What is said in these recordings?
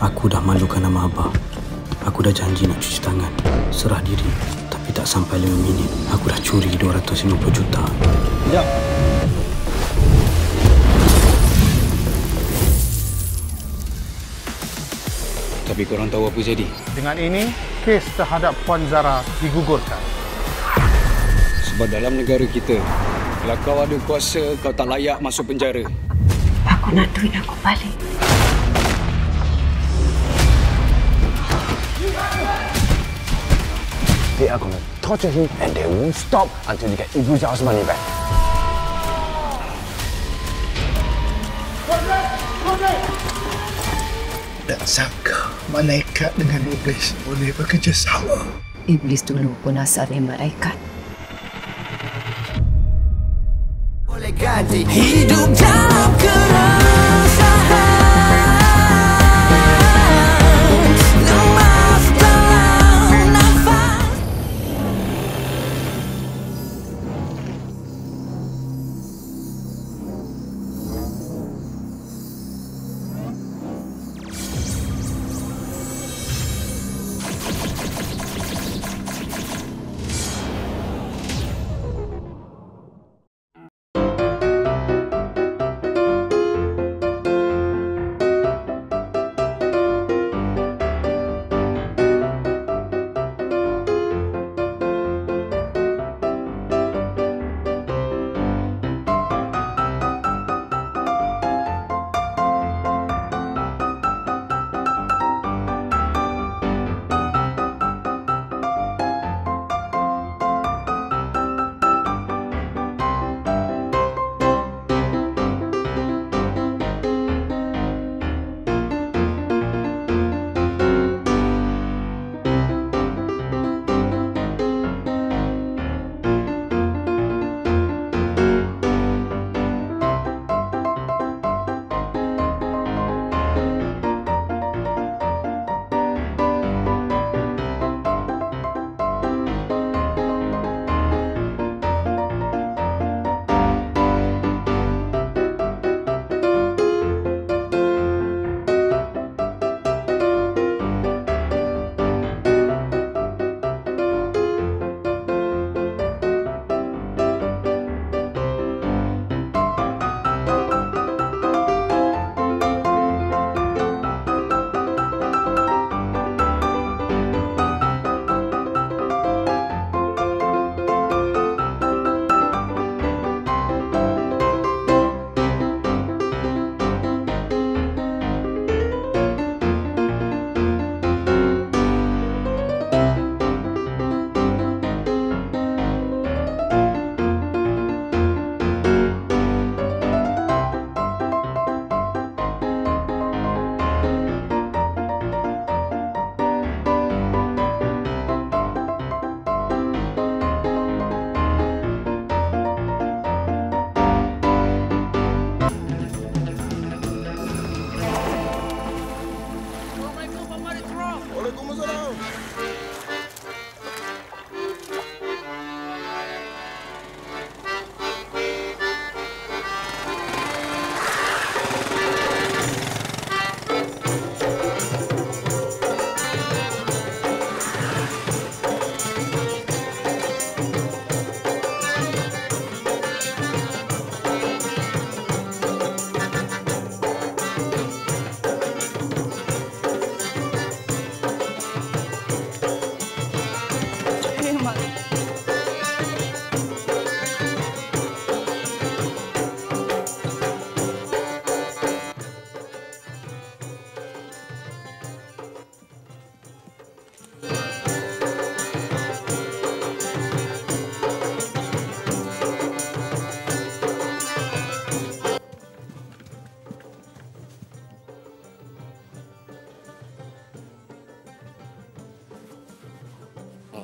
Aku dah malukan nama Abah. Aku dah janji nak cuci tangan, serah diri. Tapi tak sampai 5 minit, aku dah curi 250 juta. Sekejap. Tapi korang tahu apa jadi? Dengan ini, kes terhadap Puan Zara digugurkan. Sebab dalam negara kita, kalau kau ada kuasa, kau tak layak masuk penjara. Aku nak duit aku balik. They are going to torture him and they won't stop until they get Ibu Zara's money back. Tak sangka malaikat dengan iblis boleh bekerjasama. Iblis dulu pun asalnya malaikat. Boleh ganti hidup dalam keresahan. Lemas dalam nafas.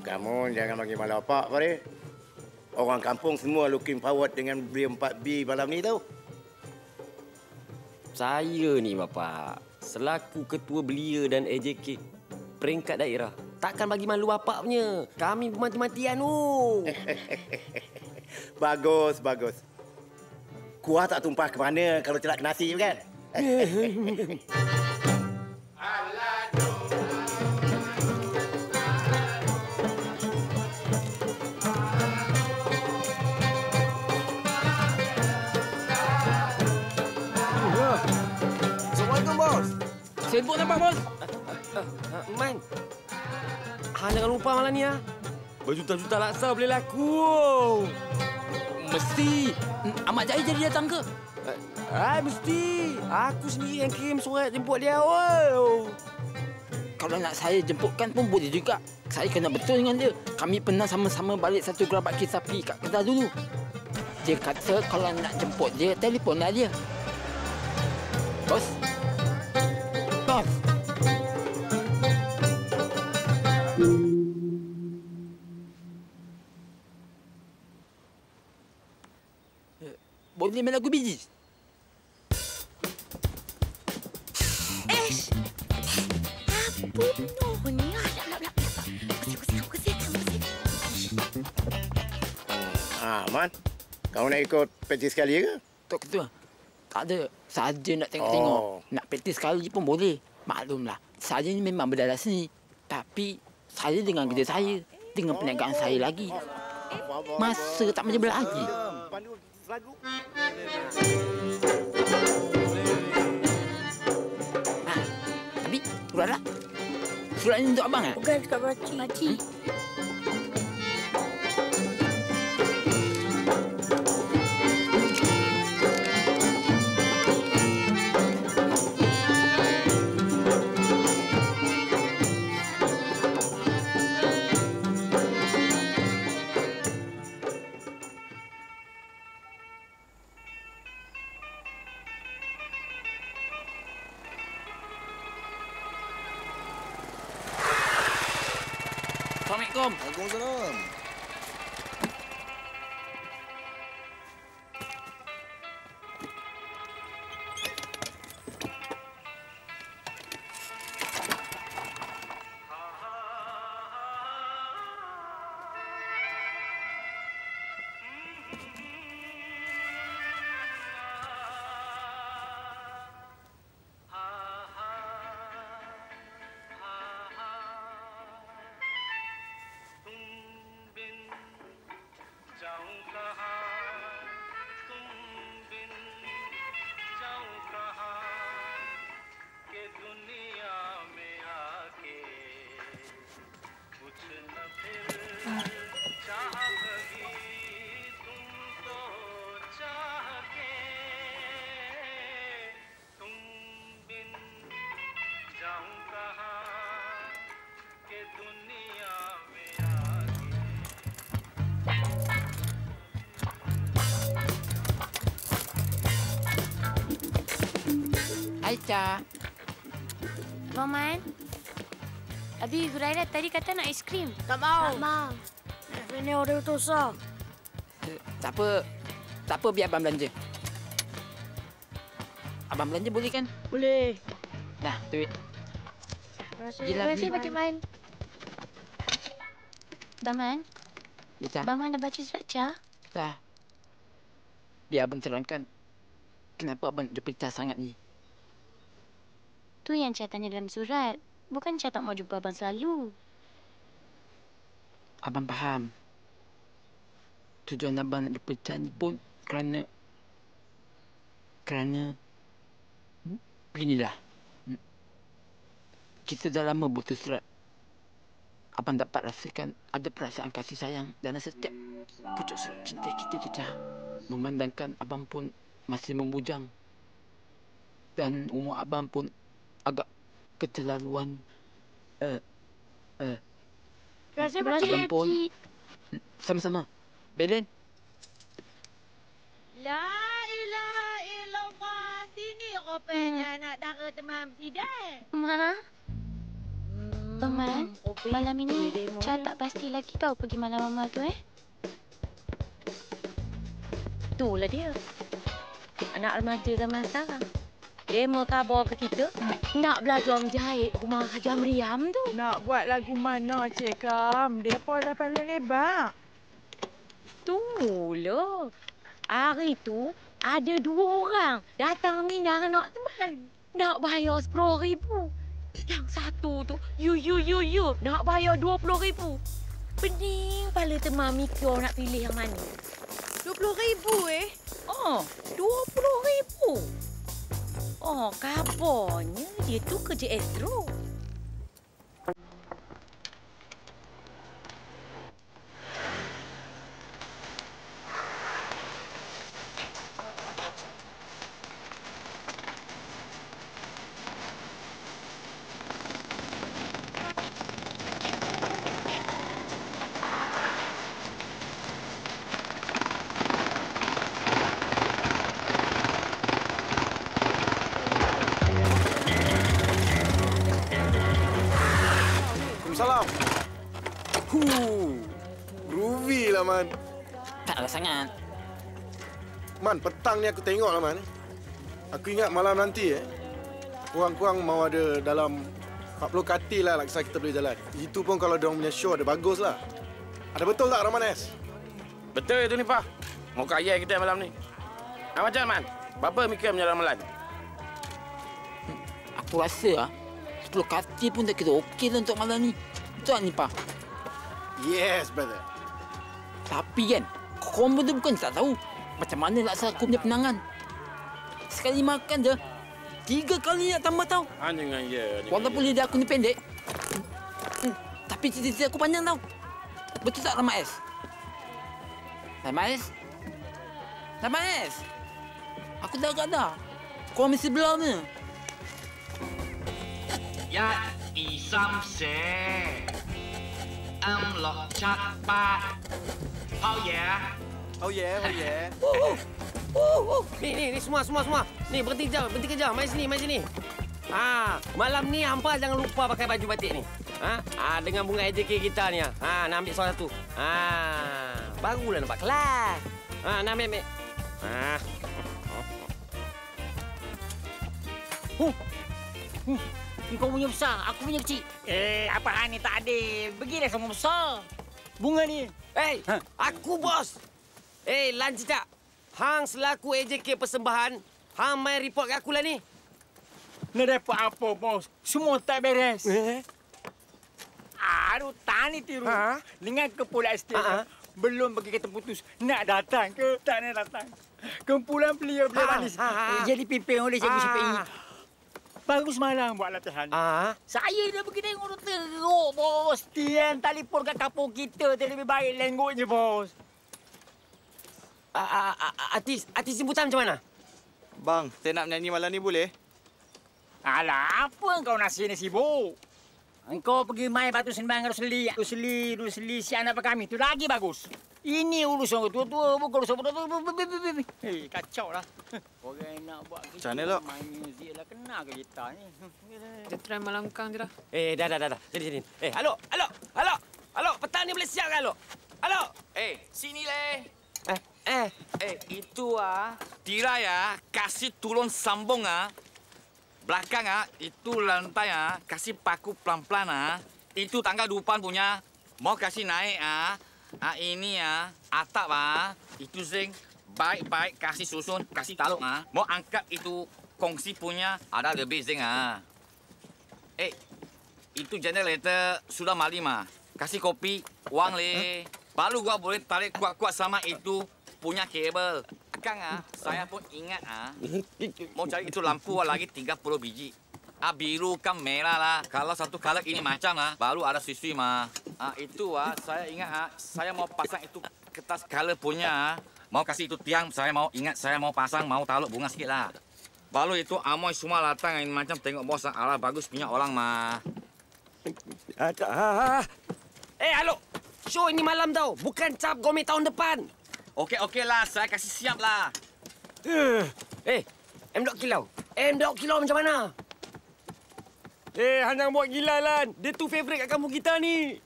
Kamu jangan bagi malu apa, Farid. Orang kampung semua looking forward dengan beli 4B malam ni tau. Saya ni, Bapak, selaku ketua belia dan AJK peringkat daerah, takkan bagi malu bapak punya. Kami bermati-matian tu. Bagus, bagus. Kuah tak tumpah ke mana kalau celak ke nasi kan? Sibuk nampak, bos? Man. Hang jangan lupa malam ni, berjuta-juta laksa boleh laku. Mesti. Ahmad Jai jadi datang ke? Mesti. Aku sendiri yang kirim surat jemput dia. Wow. Kalau nak saya jemputkan pun boleh juga. Saya kena betul dengan dia. Kami pernah sama-sama balik satu gerabak kes sapi kat Kedah dulu. Dia kata kalau nak jemput dia, telefonlah dia. Bos. Bos. Boleh main lagu Bee Gees? Apa ni? Man, kau nak ikut praktis sekali ke? Tok Ketua, tak ada. Saja nak tengok-tengok. Nak praktis sekali pun boleh. Maklumlah, saya ni memang berdarah seni. Tapi saya dengan kerja saya, dengan perniagaan saya lagi. Masa tak macam lagi. Pandu lagu. Abi, suratlah. Surat ni untuk abang, Bukan dekat pakcik. Assalamualaikum. Waalaikumsalam. Aisyah. Maman. Abi, Hurairah tadi kata nak aiskrim. Tak mau. Tak mau. Ini order tu sah. Tak apa. Tak apa, biar abang belanja. Abang belanja boleh kan? Boleh. Dah, duit. Terima kasih, Pakcik Man. Abang Man. Aisyah. Abang Man dah baca surat Ca? Dah. Biar abang terangkan. Kenapa abang jumpa sangat ni? Tu yang Ca tanya dalam surat. Bukan Ca tak mau jumpa abang selalu. Abang faham. Tujuan abang nak jumpa Ca ni pun kerana beginilah. Kita dah lama butuh surat. Abang dapat rasakan ada perasaan kasih sayang dalam setiap pucuk surat cinta kita tu, Ca. Memandangkan abang pun masih membujang. Dan umur abang pun agak keterlaluan. Terima kasih, Abang pun Pakcik. sama-sama. Belen. La ilaha illallah. Sini rupanya nak dara teman sidai. Ma. Teman, malam ini Ca tak pasti lagi kau pergi malam mama tu, Itulah dia. Anak remaja zaman sekarang. Dia mau khabar ke kita, nak belajar menjahit rumah Haji Meriam tu. Nak buat lagu mana, Cik Kam? Dia pun dah paling lebar. Itulah. Hari tu, ada 2 orang datang minang nak teman. Nak bayar 10,000. Yang satu tu, you. Nak bayar 20,000. Pening kepala teman mikir nak pilih yang mana. 20,000 Oh, 20,000. Oh, kapornya dia tu kerja astro. Salam. Groovy lah, Man. Taklah sangat. Man, petang ni aku tengok lah, Man. Aku ingat malam nanti, kurang-kurang mau ada dalam 40 katil lah laksa kita boleh jalan. Itu pun kalau diorang punya show ada bagus lah. Ada betul tak, Rahman S? Betul itu ni, Pak. Mau kaya kita malam ni. Macam, Man? Berapa mikir menjalan malam? Aku rasa 10 katil pun tak kira okey lah untuk malam ni. Betul tak ni, Pak? Yes, brother. Tapi kan, korang betul bukan tak tahu macam mana laksa aku punya penangan. Sekali makan je, 3 kali nak tambah tau. Jangan ya. Walaupun lidah aku ni pendek, tapi cerita aku panjang tau. Betul tak, Rahmat S? Rahmat S? Rahmat S? Aku dah agak dah. Korang mesti belah ni. Ya, isam se. Lok cepat. Oh yeah. Oh yeah, oh yeah. Ni semua. Ni berhenti kejap. Mai sini. Malam ni hampa jangan lupa pakai baju batik ni. Dengan bunga AJK kita ni. Nak ambil salah satu. Barulah nampak kelas. Nak ambil. Kau punya besar, aku punya kecil. Apa hal ni tak ada? Pergilah sama besar. Bunga ni. Aku bos. Lan Cicak. Hang selaku AJK persembahan, hang main report kat aku lah ni. Nak dapat apa, bos? Semua tak beres. Aduh, tani tiru. Dengan kepulauan estate. Belum bagi kata putus. Nak datang ke? Tak nak datang. Kumpulan belia manis. Jadi pimpin oleh cikgu CPI. Baru semalam buat latihan. Saya dah pergi tengok teruk, bos. Tian telefon kat kapur kita. Dia lebih baik lenggoknya, bos. Artis jemputan macam mana? Bang, saya nak menyanyi malam ni boleh? Alah, apa kau nasi ni sibuk? Engkau pergi main batu sembang Rosli si anak kami. Itu lagi bagus. Ini urusan tua-tua, bukan urusan tua-tua. Kacau lah. Orang nak buat macam mana, Lok? Main muzik lah, kena ke kita ni. Kita try malam kang je dah. Dah. Sini. Halo. Petang ni boleh siap kan, Halo? Halo? Sini leh. Itu Tira ya, kasih turun sambung belakang itu lantai kasih paku pelan-pelan itu tangga depan punya, mau kasih naik ini atap itu zinc baik-baik kasih susun, kasih taluk mau angkat itu kongsi punya ada lebih zinc itu generator sudah mali kasih kopi uang le, baru gua boleh tarik kuat-kuat sama itu punya kabel. Kang saya pun ingat mau cari itu lampu lagi 30 biji. Biru kan merah lah. Kalau satu color ini macam baru ada siswi itu saya ingat saya mau pasang itu kertas color punya. Mau kasih itu tiang, saya mau ingat saya mau pasang, mau taluk bunga sikit lah. Baru itu amoy semua datang ini macam tengok bos ala bagus punya orang Halo. Show ini malam tau, bukan cap Gourmet tahun depan. Okey lah, saya kasih siap lah. M.Dok Kilau macam mana? Hang jangan buat gila, Lan. Dia tu favourite kat kampung kita ni.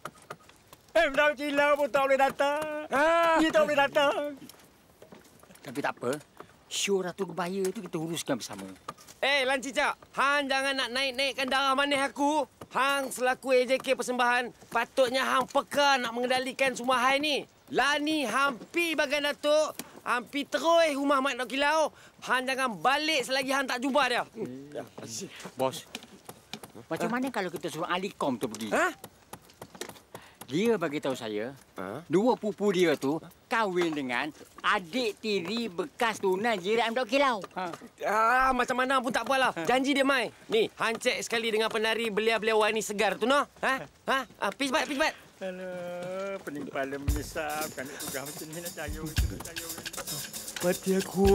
M.Dok Kilau pun tak boleh datang. Dia tak boleh datang. Tapi tak apa. Show Ratu Kebaya tu kita uruskan bersama. Lan Cicak, hang jangan nak naik-naikkan darah manis aku. Hang selaku AJK persembahan, patutnya hang peka nak mengendalikan semua hal ni. Lani hampir bagian Datuk, hampir terus rumah Mak Dok Kilau. Hang jangan balik selagi hang tak jumpa dia. Bos, macam mana kalau kita suruh ahli kom tu pergi? Dia bagi tahu saya, dua pupu dia tu kahwin dengan adik tiri bekas tunan jiran Dok Kilau. Macam mana pun tak apalah. Janji dia, Mai. Ni, hancek sekali dengan penari belia-belia wani segar tu, noh. Pis bat. Alah, pening kepala menyesap. Kan tugas macam ni nak cayung. Mati aku.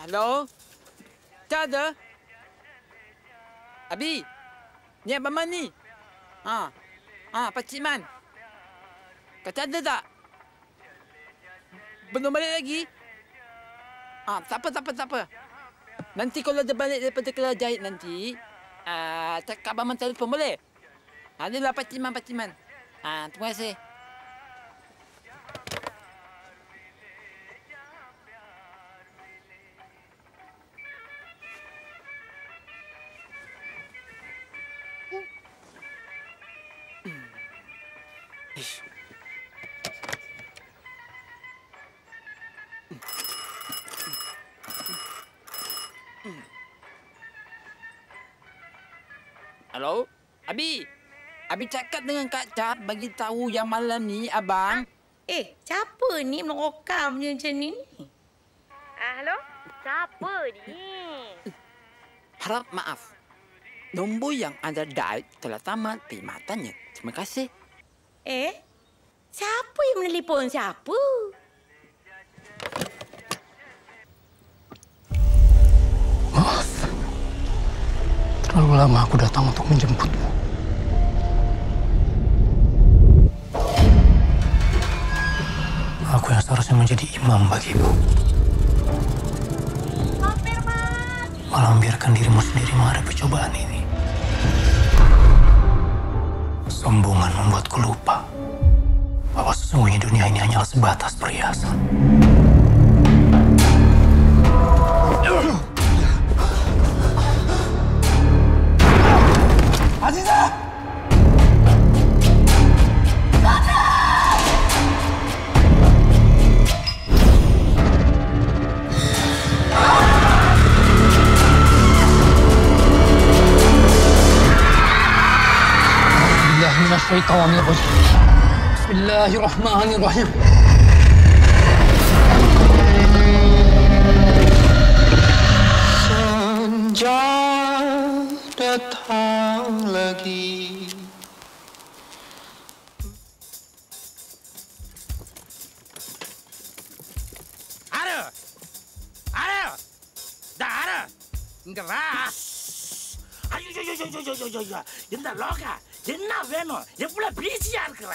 Halo? Cak ada? Abi? Ni Abang Man ni? Pakcik Man. Kata ada tak? Belum balik lagi? Tak apa. Nanti kalau dia balik daripada Kelah Jahit nanti, cakap Abang Man telefon boleh? Adalah Pakcik Man. Terima kasih. Halo? Abi cakap dengan Kak Cap bagi tahu yang malam ni abang. Siapa ni merokam macam ni? Halo? Siapa ni? Harap maaf. Nombor yang anda dial telah tamat perkhidmatannya. Terima kasih. Siapa yang menelpon siapa? Maaf. Terlalu lama aku datang untuk menjemputmu. Aku yang seharusnya menjadi imam bagimu. Malah membiarkan dirimu sendiri menghadapi cobaan ini. Sombongan membuatku lupa bahwa sesungguhnya dunia ini hanyalah sebatas perhiasan. Aziza! Minasyaitonirrajim. Bismillahirrahmanirrahim. Senja datang lagi. Ada. Dah ada. Enggak. ஐயோ இந்த லோகா என்ன வேணும் எவ்வளவு பிஸியா இருக்கிற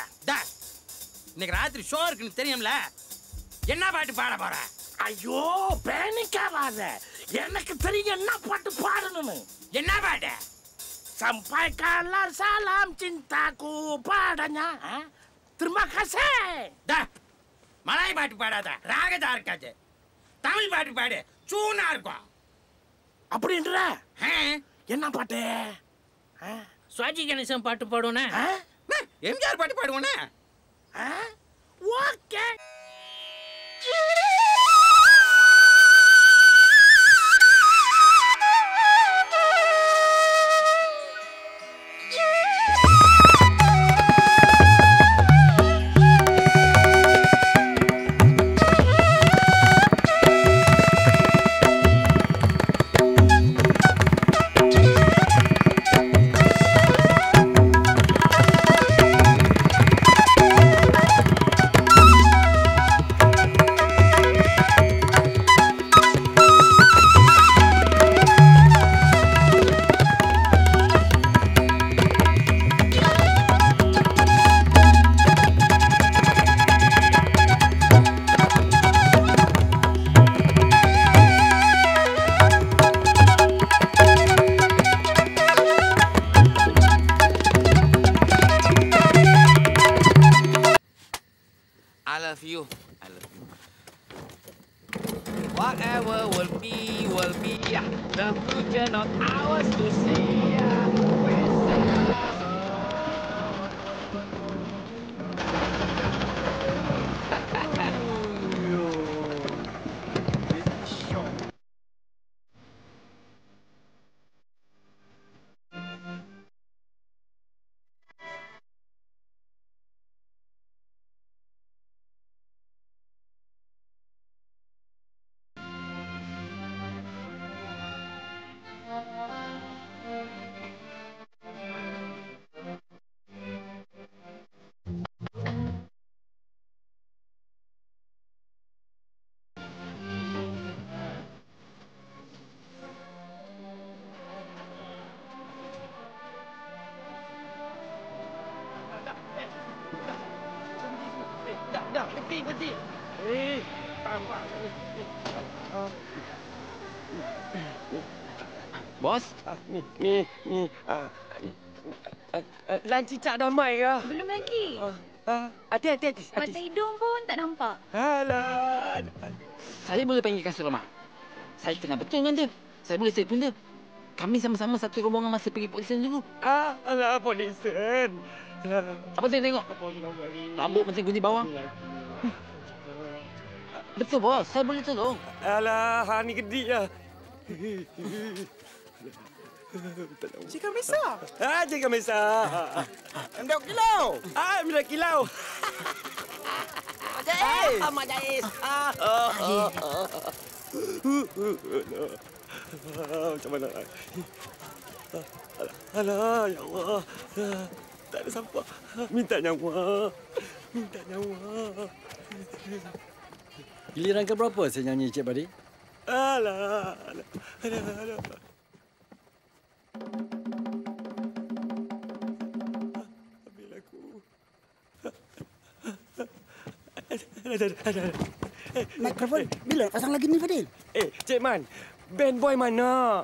இன்னைக்கு ராத்திரி ஷோ இருக்குன்னு தெரியும்ல என்ன பாட்டு பாட போற ஐயோ பேனிக்காவாத எனக்கு தெரியும் என்ன பாட்டு பாடணும்னு என்ன பாட்டு sampai kalah salam cintaku padanya terima kasih dah Malay பாட்டு பாடாத ராகதா இருக்காது தமிழ் பாட்டு பாடு சூனா இருக்கும் அப்படின்ற என்ன பாட்டு சுவாஜி கணேசன் பாட்டு பாடுவோனே எம்ஜிஆர் பாட்டு பாடுவோனே okay Whatever will be, the future not ours to see. berhenti. Bos? Ni. Lan cicak dah mai ke? Belum lagi. Hati. Mata hidung pun tak nampak. Alah. Saya boleh panggil Kasut Ramah. Saya kenal betul dengan dia. Saya boleh telefon dia. Kami sama-sama satu rombongan masa pergi polisen dulu. Alah, polisen. Apa saya tengok? Rambut macam gunting bawang. Betul, bos. Saya boleh tolong. Alah, ni gedik lah. Cik Kamisa. Cik Kamisa. Anda kilau. Anda kilau. Mak Jais. Macam mana? Alah, ya Allah. Tak ada siapa. Minta nyawa. Giliran ke berapa saya nyanyi, Cik Badi? Alah. Mikrofon bila nak pasang lagi ni, Fadil? Cik Man, band boy mana?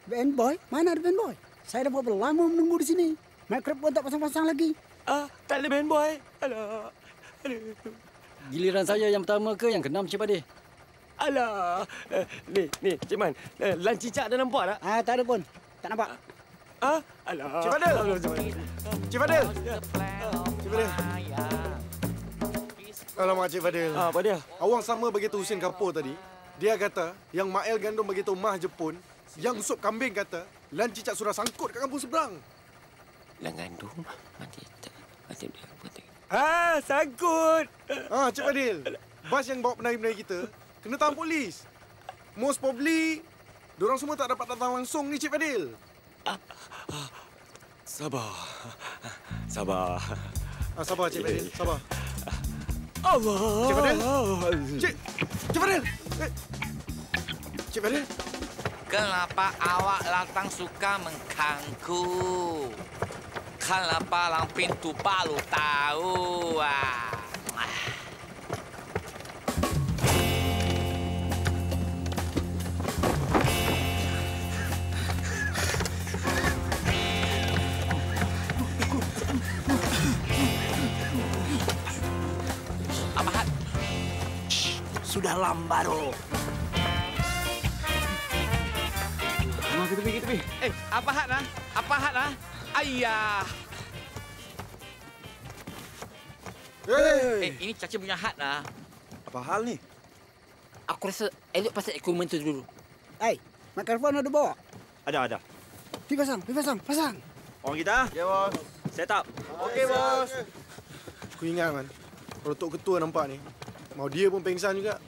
Band boy? Mana ada band boy? Saya dah berapa lama menunggu di sini. Mikrofon tak pasang-pasang lagi. Tak ada band boy. Alah. Giliran saya yang pertama ke yang keenam, Cik Badi? Alah. Ni, Cik Man. Lan cicak dah nampak tak? Tak ada pun. Tak nampak. Alah. Cik Fadil. Cik Fadil. Alamak, Cik Fadil. Apa dia? Awang sama bagi tu Husin Kapur tadi. Dia kata yang Mael Gandum bagi tu Mah Jepun, yang Sup Kambing kata Lan Cicak sudah sangkut kat kampung seberang. Lan Gandum? Mati. Sangkut. Cik Fadil. Bas yang bawa penari-penari kita kena tahan polis. Most probably diorang semua tak dapat datang langsung ni, Cik Fadil. Sabar. Sabar, Cik Fadil. Sabar. Allah. Cik Fadil. Cik Fadil. Cik Fadil. Kenapa awak latang suka mengganggu? Kenapa lang pintu palu tahu? Apa? Sudah lambat, oh. Kita pergi. Apa hat lah? Ayah. Ini Caca punya hat lah. Apa hal ni? Aku rasa elok pasal equipment tu dulu. Mikrofon ada bawa? Ada. Pergi pasang. Orang kita? Ya, bos. Set up. Okey, bos. Aku ingat, Man. Kalau Tok Ketua nampak ni, mau dia pun pengsan juga.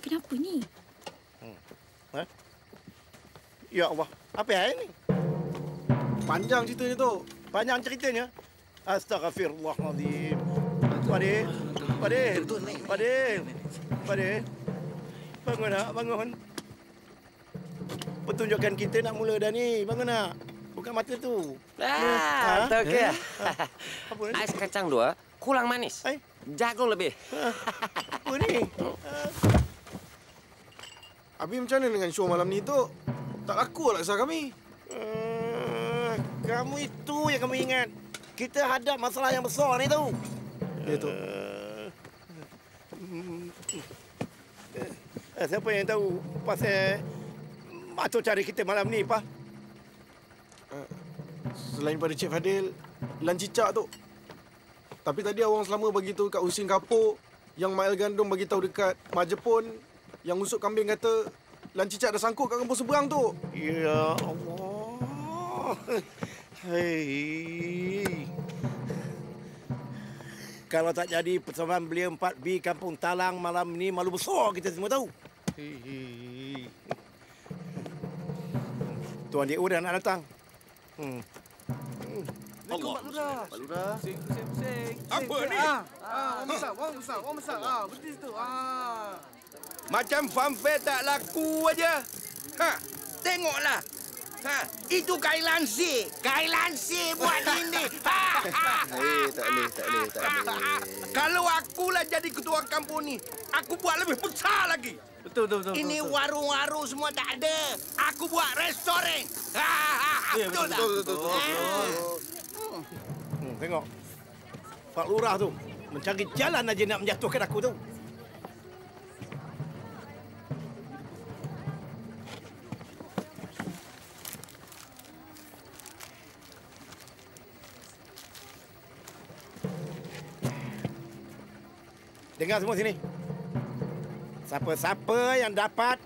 Kenapa ni? Ya Allah, apa yang ni? Panjang ceritanya tu. Panjang ceritanya? Astaghfirullahaladzim. Padil. Bangun. Pertunjukan kita nak mula dah ni. Bangun nak. Buka mata tu. Tak okey. Ais kacang 2, kurang manis. Jagung lebih. Apa ni? Abi macam mana dengan show malam ni tu? Tak laku lah kisah kami. Kamu itu yang kamu ingat. Kita hadap masalah yang besar ni tu. Ya tu. Siapa yang tahu pasal macam cari kita malam ni, Pak? Selain pada Cik Fadil, Lan Cicak tu. Tapi tadi awang selama bagi tahu kat Husin Kapur, yang Mael Gandum bagi tahu dekat Majapun, yang Usuk Kambing kata Lan Cicak dah sangkut kat kampung seberang tu. Ya Allah. Hei. Kalau tak jadi pertemuan belia 4B Kampung Talang malam ni, malu besar kita semua tahu. Hei. Tuan Dia dah nak datang. Allah. Pak Lurah. Pusing. Apa ni? Wang besar. Berhenti situ. Macam fanfare tak laku aja. Ha, tengoklah. Ha, itu Kai Lansi. Kai Lansi buat ini. Tak boleh. Kalau akulah jadi ketua kampung ni, aku buat lebih besar lagi. Betul. Ini warung-warung semua tak ada. Aku buat restoran. Betul tak? Tengok. Pak Lurah tu mencari jalan aja nak menjatuhkan aku tu. Dengar semua sini. Siapa-siapa yang dapat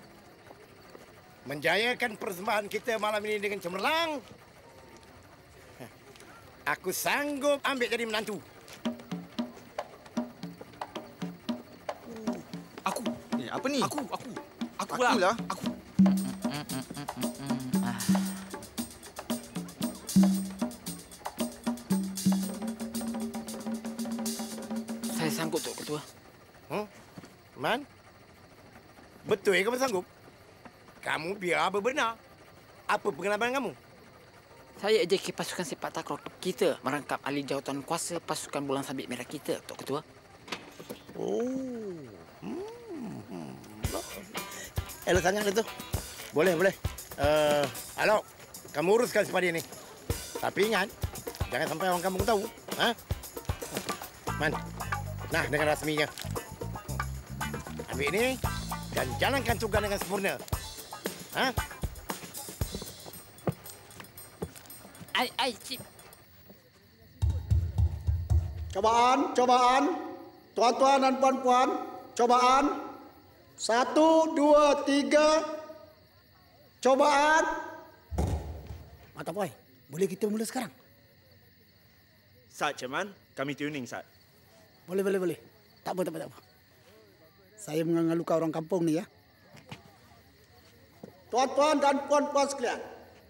menjayakan persembahan kita malam ini dengan cemerlang, aku sanggup ambil jadi menantu. Aku. Apa ni? Aku lah. Aku. Saya sanggup, Tok Ketua. Man? Betul ke kamu sanggup? Kamu biar benar. Apa pengalaman kamu? Saya JK pasukan sepak takraw kita merangkap ahli jawatan kuasa pasukan bola sabit merah kita, Tok Ketua. Oh. Elok sangat itu. Boleh. Alok, kamu uruskan sepada ini. Tapi ingat, jangan sampai orang kampung tahu. Ha? Man, nah dengan rasminya. Ambil ini dan jalankan tugas dengan sempurna. Ha? Cip. Cobaan. Tuan-tuan dan puan-puan, cobaan. 1, 2, 3. Cobaan. Mantap, boy. Boleh kita mula sekarang? Sat, Chairman. Kami tuning, Sat. Boleh. Tak apa. Saya mengalukan orang kampung ni, ya. Tuan-tuan dan puan-puan sekalian,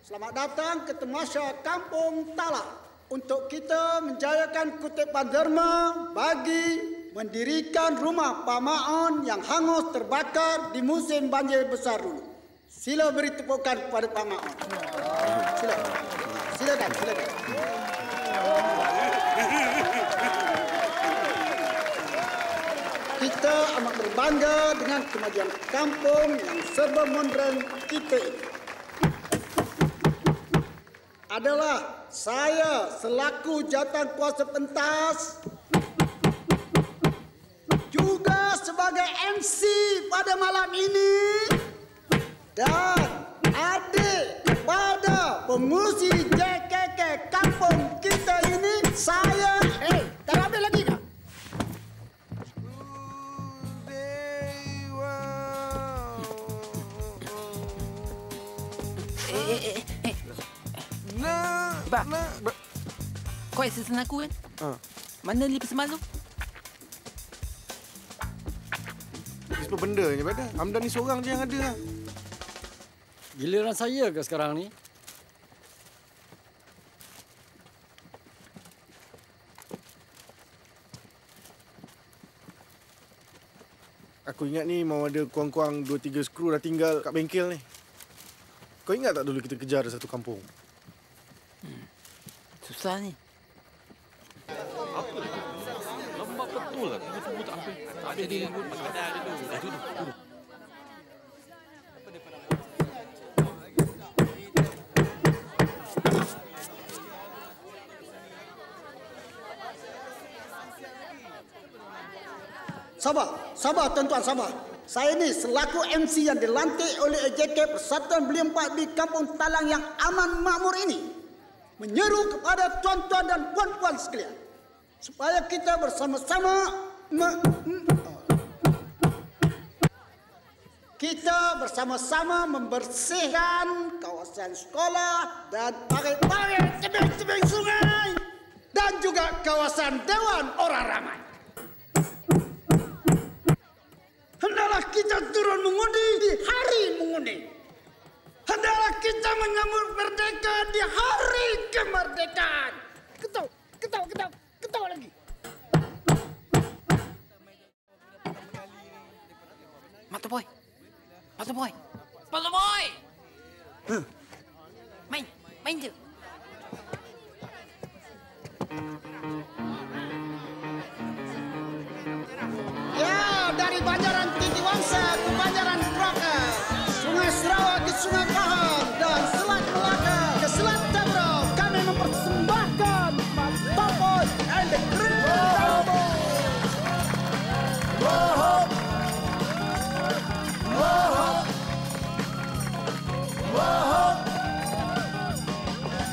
selamat datang ke Tamasya Kampung Talang untuk kita menjayakan kutipan derma bagi mendirikan rumah Pak Maon yang hangus terbakar di musim banjir besar dulu. Sila beri tepukan kepada Pak Maon. Silakan. Kita amat berbangga dengan kemajuan kampung yang serba moden kita ini. Adalah saya selaku jawatan kuasa pentas juga sebagai MC pada malam ini dan adik kepada pengurusi JKK kampung kita ini, saya tak habis lagi kah? Bak, kau assistant aku kan? Mana ni persembahan tu? Apa benda ni, Pada? Hamdan ni seorang je yang ada lah. Giliran saya ke sekarang ni? Aku ingat ni mau ada kurang-kurang 2-3 skru dah tinggal kat bengkel ni. Kau ingat tak dulu kita kejar satu kampung? Susah ni. Apa ni? Lembab betul lah. Tunggu tak sampai. Tak ada dia pun. Ada dulu. Duduk. Sabar tuan-tuan, sabar. Saya ni selaku MC yang dilantik oleh JK Persatuan Belia 4 di Kampung Talang yang aman makmur ini menyeru kepada tuan-tuan dan puan-puan sekalian supaya kita bersama-sama membersihkan kawasan sekolah dan parit-parit tebing-tebing sungai dan juga kawasan Dewan Orang Ramai. Hendaklah kita turun mengundi di hari mengundi. Hendaklah kita menyambut merdeka di hari kemerdekaan. Ketuk lagi. Mata boy. Main je. Ya, dari Banjaran Tinggi Wangsa ke Banjaran Keraka, Sungai Sarawak ke Sungai Pahang, dan Selat Melaka ke Selat Tabra, kami mempersembahkan Matapoy and the Great Cowboy.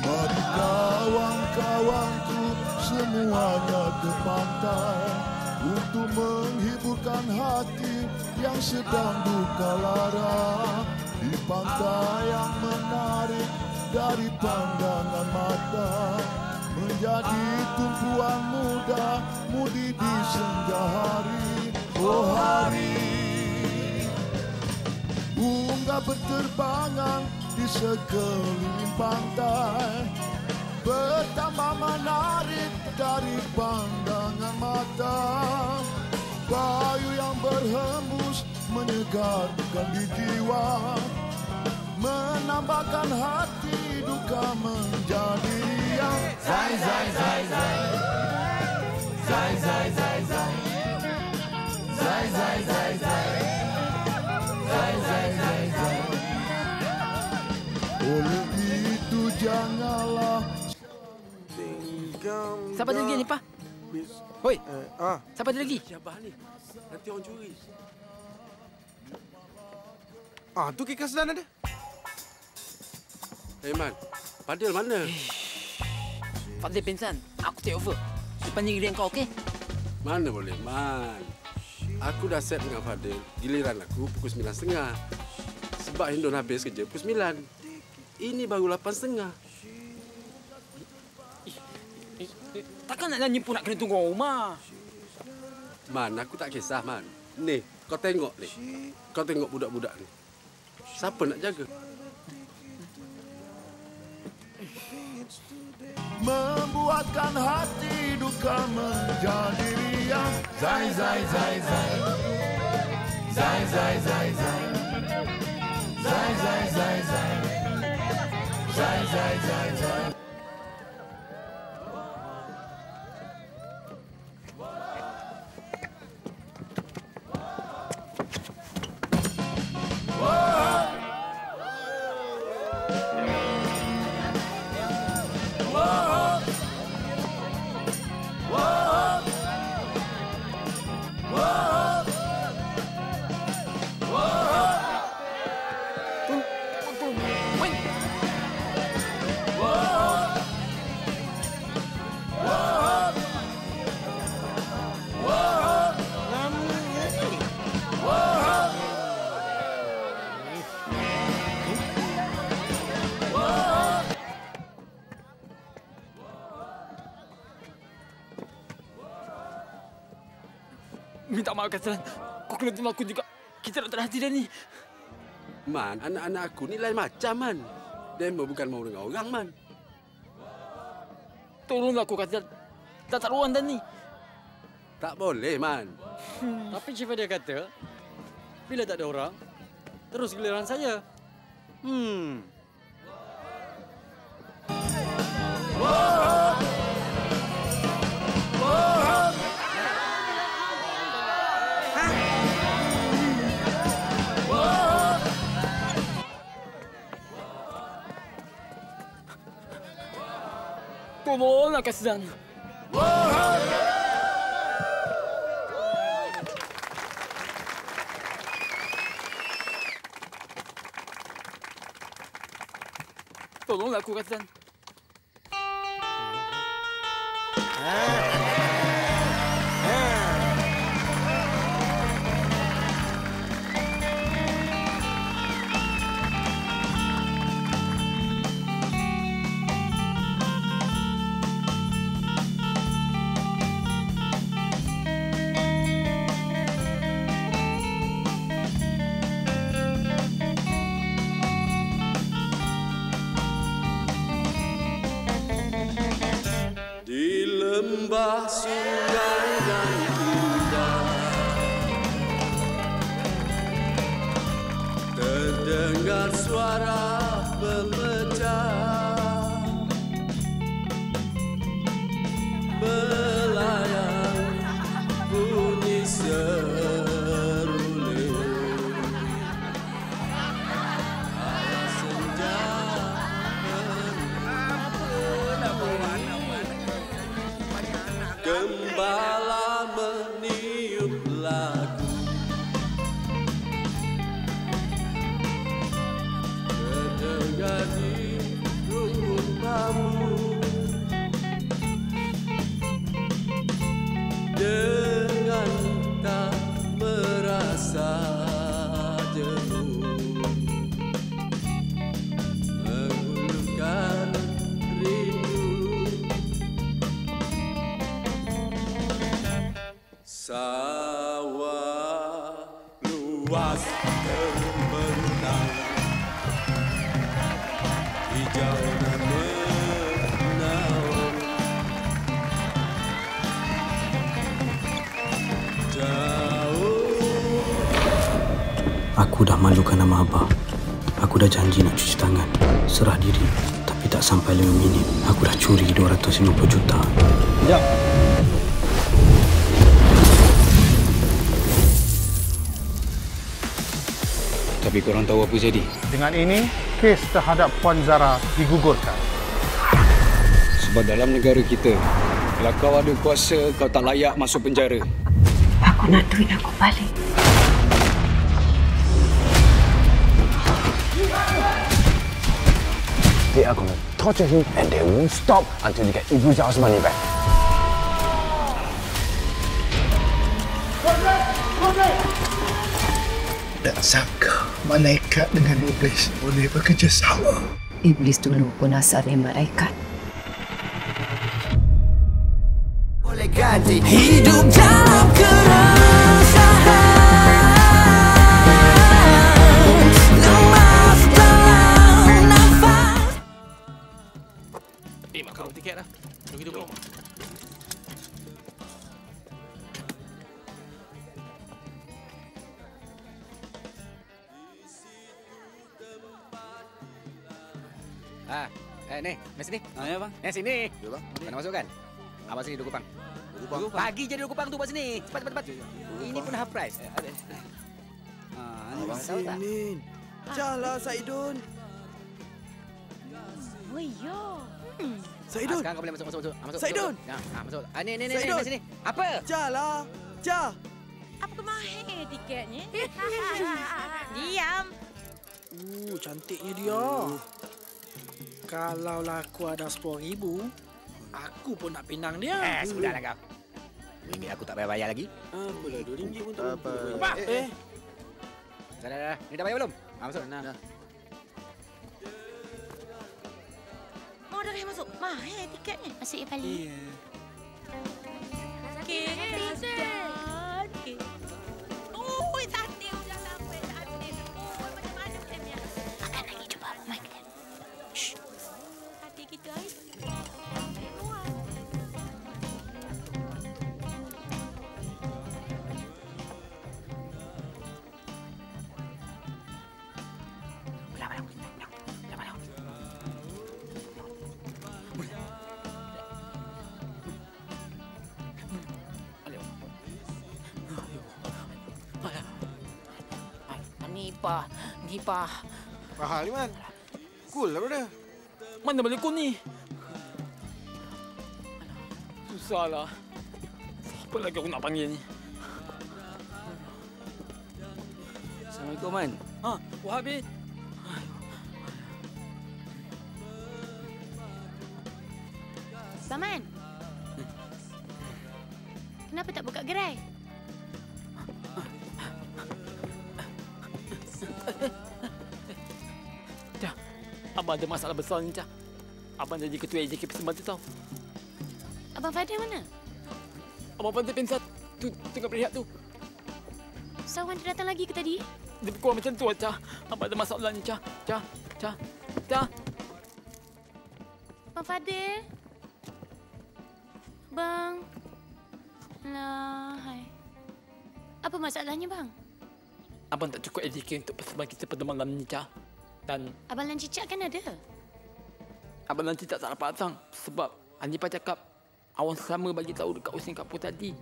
Mari kawan-kawanku semuanya ke pantai untuk menghiburkan hati yang sedang duka lara di pantai yang menarik dari pandangan mata, menjadi tumpuan muda-mudi di senja hari. Oh hari, bunga berterbangan di sekeliling pantai, bertambah menarik dari pandangan mata. Bayu yang berhembus menyegarkan di jiwa, menambahkan hati duka menjadi riang. Zai zai zai zai, zai zai zai zai, zai zai zai zai, zai zai zai zai. Oleh itu janganlah. Siapa lagi ni, Pak? Hoi. Siapa lagi? Siapa ni? Nanti orang curi. Tu Kek Kasdan ada. Man. Fadil mana? Fadil pingsan. Aku take over. Depan ni giliran kau, okey? Mana boleh, Man. Aku dah set dengan Fadil. Giliran aku pukul 9.30. Sebab Hindun habis kerja pukul 9. Ini baru 8.30. Takkan nak nyanyi pun nak kena tunggu rumah. Man, aku tak kisah, Man. Ni, kau tengok ni. Kau tengok budak-budak ni. Siapa nak jaga? Membuatkan hati duka menjadi riang. Zai zai zai zai, zai zai zai zai, zai zai zai zai, zai zai zai zai. Minta maaf, Kasdan. Kau kena terima aku juga. Kita nak terhati dah ni. Man, anak-anak aku ni lain macam, Man. Demo bukan mau dengan orang, Man. Tolonglah aku, Kasdan. Tak ruang dah ni. Tak boleh, Man. Tapi Cik Fadil kata, bila tak ada orang, terus giliran saya. Tolonglah, Kasdan. Tolonglah aku, Kasdan. sungai dan indah, terdengar suara pemecah, melayang bunyi seruling. Senja gembala meniup lagu, terdengar di rumput bambu, dengan tak merasa jenuh, mengulurkan rindu. Sawah luas terbentang, hijau dan menawan, jauh. Aku dah malukan nama Abah. Aku dah janji nak cuci tangan, serah diri. Tapi tak sampai 5 minit, aku dah curi 250 juta. Sekejap. Tapi korang tahu apa jadi? Dengan ini, kes terhadap Puan Zara digugurkan. Sebab dalam negara kita, kalau kau ada kuasa, kau tak layak masuk penjara. Aku nak duit aku balik. They are gonna torture him and they won't stop until they get Ibu Zara's money back. Tak sangka malaikat dengan iblis boleh bekerjasama. Iblis dulu pun asal dari malaikat. Boleh ganti hidup dalam keresahan, lemas dalam nafas. Mak kau tiket dah. Tunggu dulu. Ni, mari sini. Ya, bang. Sini. Ya, bang. Mana masuk kan? Abang sini 2 kupang. 2 kupang. Bagi je 2 kupang tu buat sini. Cepat. Ini pun half price. Abang sini. Jalah Saidun. Oh iya. Saidun. Sekarang kau boleh masuk. Masuk. Saidun. Masuk. Ni, Saidun. sini. Apa? Jalah. Jah. Apa kemahir tiketnya? Diam. Cantiknya dia. Kalau laku ada 10,000, aku pun nak pinang dia. Sudahlah kau. RM2 aku tak bayar lagi. Apalah RM2 pun tak apa. Dah. Ni dah bayar belum? Masuk. Nah. Mau dah masuk. Mahir tiketnya. Masuk ya balik. Okey. Oh, cantik sudah sampai. Cantik. Oh, macam mana filmnya? Makan lagi, cuba makan. Shh. Hati kita air. Nipah. Mahal ni, Man. Cool lah, brother. Mana boleh kau ni? Susahlah. Siapa lagi aku nak panggil ni? Assalamualaikum, Man. Wahabi. Baman. Kenapa tak buka gerai? Cah, Abang ada masalah besar ni, Cah. Abang jadi ketua AJK Persembahan tu tau. Abang Fadil mana? Abang Fadil pensat tu tengah berehat tu. Sawan dia datang lagi ke tadi? Dia kurang macam tu, Cah. Abang ada masalah ni, Cah. Cah. Abang Fadil? Bang. Lah, hai. Apa masalahnya, bang? Abang tak cukup AJK untuk persembahan kita pada malam ni, Cah. Dan Abang Lan Cicak kan ada? Abang Lan Cicak tak dapat datang sebab Hanifah cakap Awang sama bagi tahu dekat Usin Kapur tadi.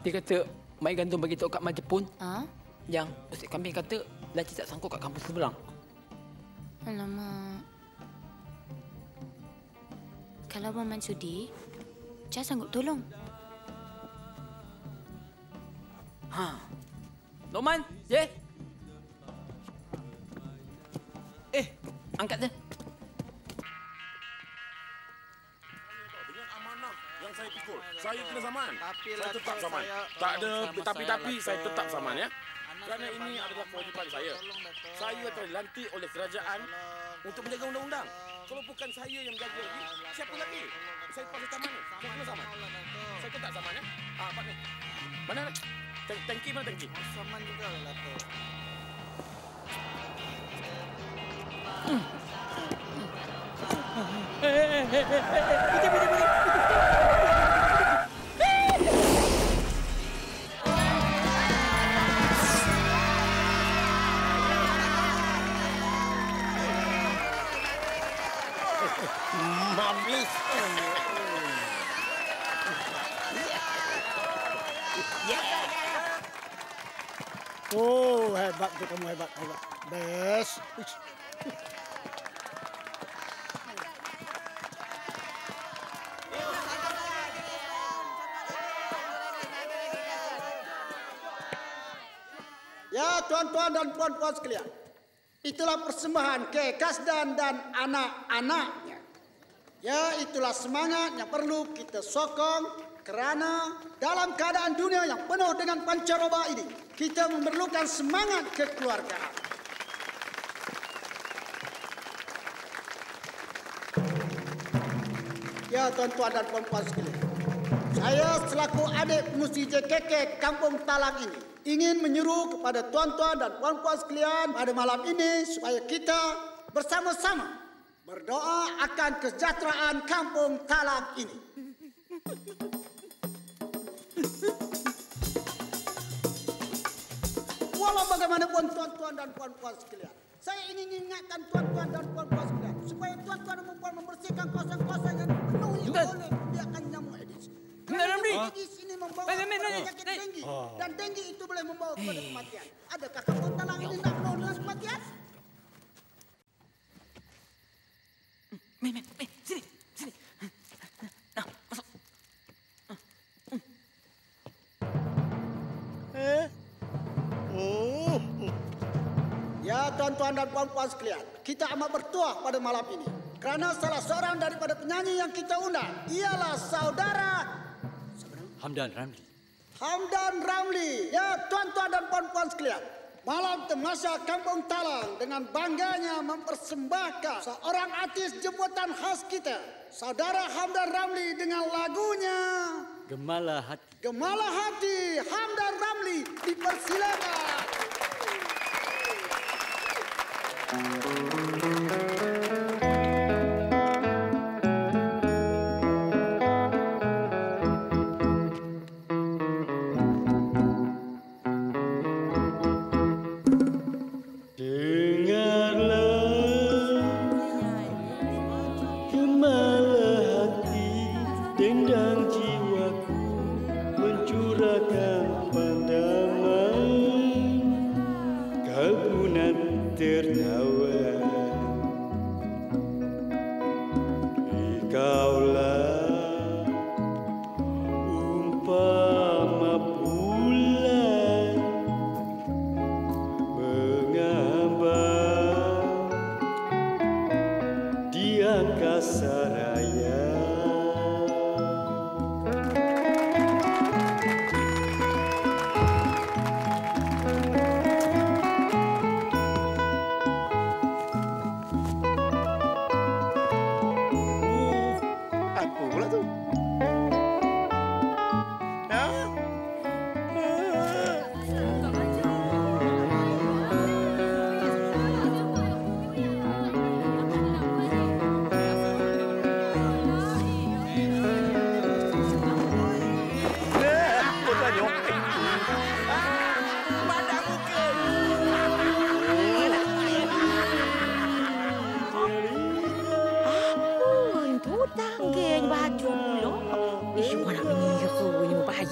Dia kata Mai Gandum bagi tahu kat Majapun. Yang Ustaz Kambing kata Lan Cicak sangkut kat kampus seberang. Alamak. Kalau Abang Man sudi, Cah sanggup tolong. Norman, ye. Angkat dia. Yang saya pikul, saya kena saman. Saya tetap saman. Tak ada tapi saya tetap saman ya. Kerana ini adalah kewajipan saya. Saya telah dilantik oleh kerajaan untuk menjaga undang-undang. Kalau bukan saya yang menjaga lagi, siapa lagi? Saya pasal saman ni. Saya kena saman. Saya tetap saman ya. Pak ni. Mana? Tangki mana tangki? Saman juga lah tu. Mampus. Oh, hebat tu kamu, hebat. Best. Ya, tuan-tuan dan puan-puan sekalian. Itulah persembahan ke Kasdan dan anak-anaknya. Ya, itulah semangat yang perlu kita sokong kerana dalam keadaan dunia yang penuh dengan pancaroba ini, kita memerlukan semangat kekeluargaan. Ya, tuan-tuan dan puan-puan sekalian. Saya selaku adik pengusi JKK Kampung Talang ini ingin menyuruh kepada tuan-tuan dan puan-puan sekalian pada malam ini supaya kita bersama-sama berdoa akan kesejahteraan Kampung Talang ini. Walau bagaimanapun tuan-tuan dan puan-puan sekalian, saya ingin ingatkan tuan-tuan dan puan-puan sekalian supaya tuan-tuan dan puan-puan membersihkan kawasan-kawasan yang dipenuhi oleh pembiakan nyamuk Aedes. Kerana Aedes ini membawa penyakit denggi dan denggi itu boleh membawa kepada kematian. Adakah Kampung Talang ini tak penuh dengan kematian? Sini. Masuk. Ya, tuan-tuan dan puan-puan sekalian, kita amat bertuah pada malam ini kerana salah seorang daripada penyanyi yang kita undang ialah saudara Hamdan Ramli. Hamdan Ramli. Ya, tuan-tuan dan puan-puan sekalian, malam Tamasya Kampung Talang dengan bangganya mempersembahkan seorang artis jemputan khas kita, saudara Hamdan Ramli dengan lagunya Gemala Hati. Gemala Hati. Hamdan Ramli, dipersilakan.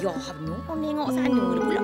Ayah, Abnu. Kau tengok sana dia pula.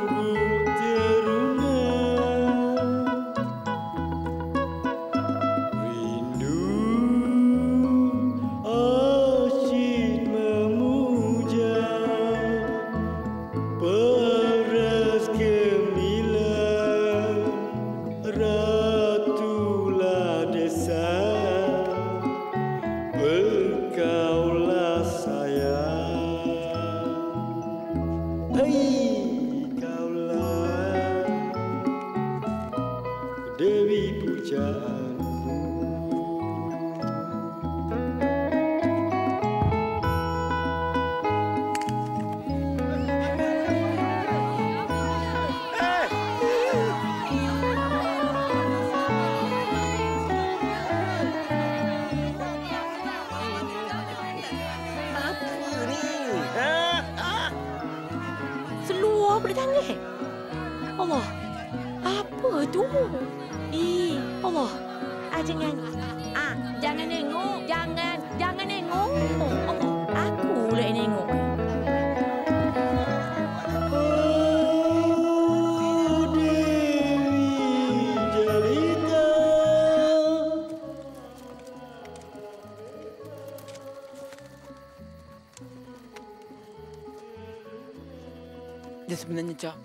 Dia sebenarnya, Cak,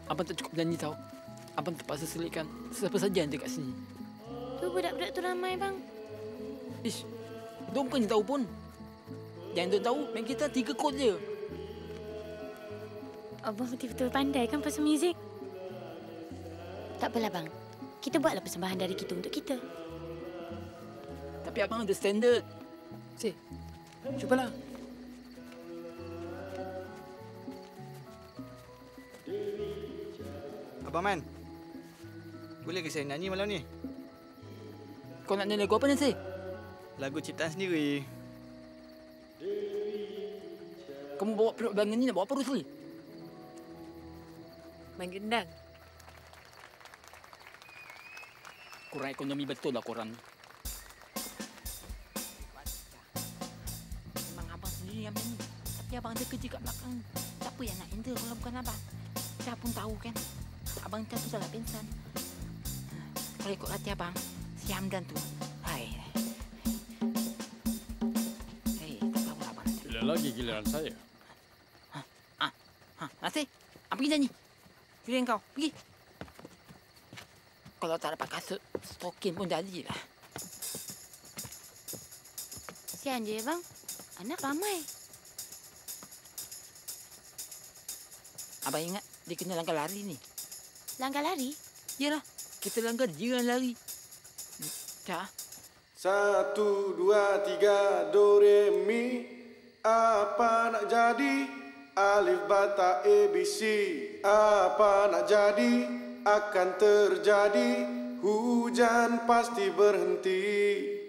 abang tak cukup berani tahu. Abang terpaksa selitkan siapa saja yang dekat sini. Tu budak-budak tu ramai, bang. Ish, diorang bukannya tahu pun. Yang diorang tahu, main kita 3 kod je. Abang betul-betul pandai kan pasal muzik? Tak apalah, bang. Kita buatlah persembahan dari kita untuk kita. Tapi abang ada standard. Cik, cubalah. Abang Man, boleh ke saya nyanyi malam ni? Kau nak nyanyi lagu apa, Nancy? Lagu ciptaan sendiri. Kamu bawa penuh ni nak bawa apa, Rusli? Main gendang. Kurang ekonomi betul lah korang. Memang abang sendiri yang main. Tapi abang ada kerja kat belakang. Siapa yang nak enter kalau bukan abang? Saya pun tahu kan. Abang tu sangat pingsan. Kalau ikut hati abang, si Hamdan tu. Hai. Hei, tak tahu abang. Bila lagi giliran saya? Nasir, abang pergi nyanyi. Giliran kau, pergi. Kalau tak dapat kasut, stokin pun jadilah. Kesian je, bang. Anak ramai. Abang ingat dia kena langkah lari ni. Langkah lari? Yalah, kita langkah dia lari. Cak. 1, 2, 3, do, re, mi. Apa nak jadi? Alif, bata, ABC. Apa nak jadi? Akan terjadi. Hujan pasti berhenti.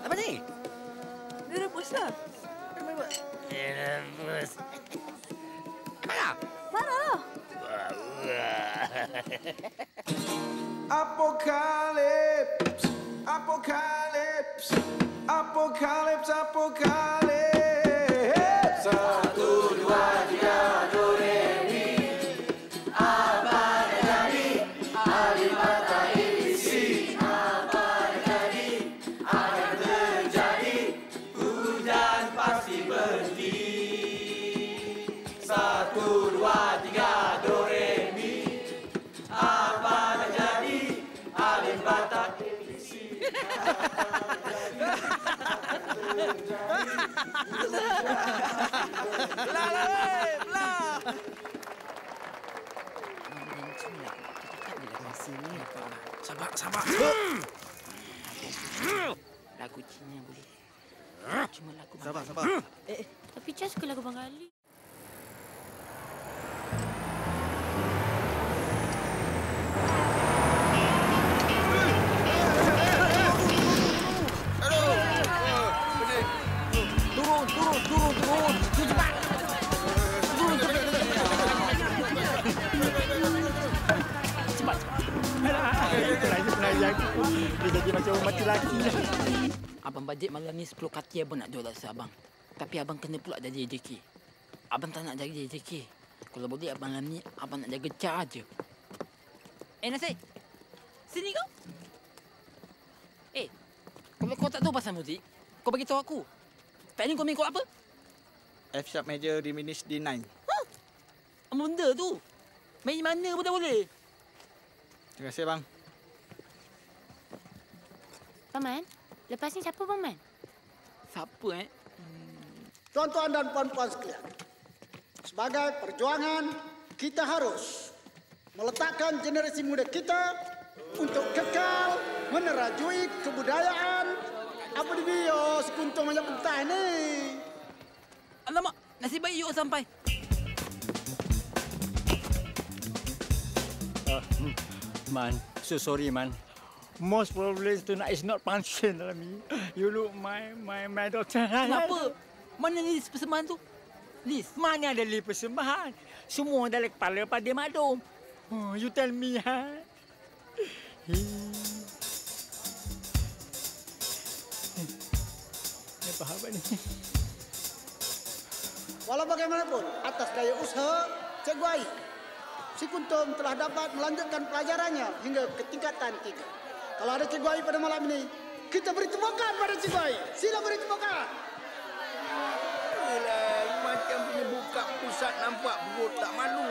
Apa ni? Dia rebus lah. Dia rebus. Marah? Marah lah. Apocalypse, apocalypse, apocalypse, apocalypse. 1, 2, 3, do, re, mi. Apa nak jadi? Alif, bata, ABC. Apa nak jadi? Akan terjadi. Hujan pasti berhenti. 1, 2, 3, do, re, mi. Apa nak jadi? Alif, bata, ABC. Sabar. Lagu Cina boleh. Cuma lagu Sabar. Tapi Cas suka lagu Bang Ali. Dia jadi macam mati laki. Abang bajet malam ni 10 kaki abang nak jual rasa abang. Tapi abang kena pula jadi JK. Abang tak nak jadi JK. Kalau boleh abang malam ni, abang nak jaga Cha je. Nasib. Sini kau. Kalau kau tak tahu pasal muzik, kau bagi tahu aku. Tak ni kau main kod apa? F sharp major diminish D9. Apa benda tu? Main mana pun tak boleh. Terima kasih, bang. Paman, lepas ni siapa Paman? Siapa Tuan-tuan dan puan-puan sekalian, sebagai perjuangan, kita harus meletakkan generasi muda kita untuk kekal menerajui kebudayaan. Apa dia sekuntum macam pentas ni? Alamak, nasib baik you sampai. Man, so sorry, man. Most probably tonight is not function dalam ni. You look my daughter. Kenapa? Mana list persembahan tu? List? Mana ada list persembahan? Semua dalam kepala pada maklum. Oh, you tell me, ha? Apa hal ni? Walau bagaimanapun, atas daya usaha Cikgu Ai, si Kuntum telah dapat melanjutkan pelajarannya hingga ke tingkatan 3. Kalau ada Cikgu Ai pada malam ini, kita beri tepukan pada Cikgu Ai. Sila beri tepukan. Macam punya buka pusat nampak perut tak malu.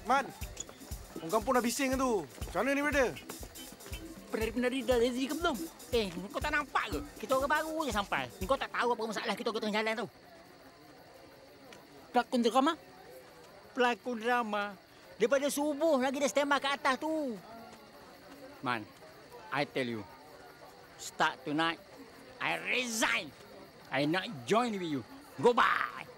Man. Orang kampung dah bising kan tu. Macam mana ni, brother? Penari-penari dah ready ke belum? Kau tak nampak ke? Kita orang baru je sampai. Kau tak tahu apa masalah kita tengah jalan tu. Pelakon drama? Pelakon drama? Daripada subuh lagi dah standby kat atas tu. Man, I tell you. Start tonight, I resign. I not join with you. Goodbye.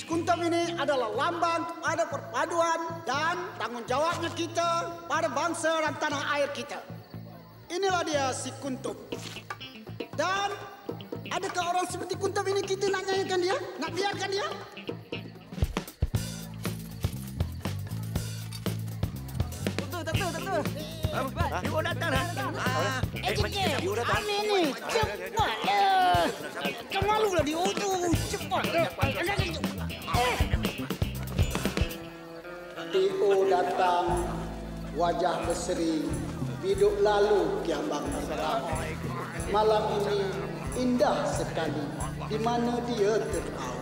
Kuntum ini adalah lambang kepada perpaduan dan tanggungjawabnya kita pada bangsa dan tanah air kita. Inilah dia si Kuntum. Dan adakah orang seperti Kuntum ini kita nak nyanyikan dia? Nak biarkan dia? Betul. Ibu datang dah. Cikgu, Amin ni. Cepatlah. Jangan malulah dia tu. Cepatlah. Tio datang, wajah berseri, hidup lalu kiambang masalah. Malam ini indah sekali, di mana dia tertahu.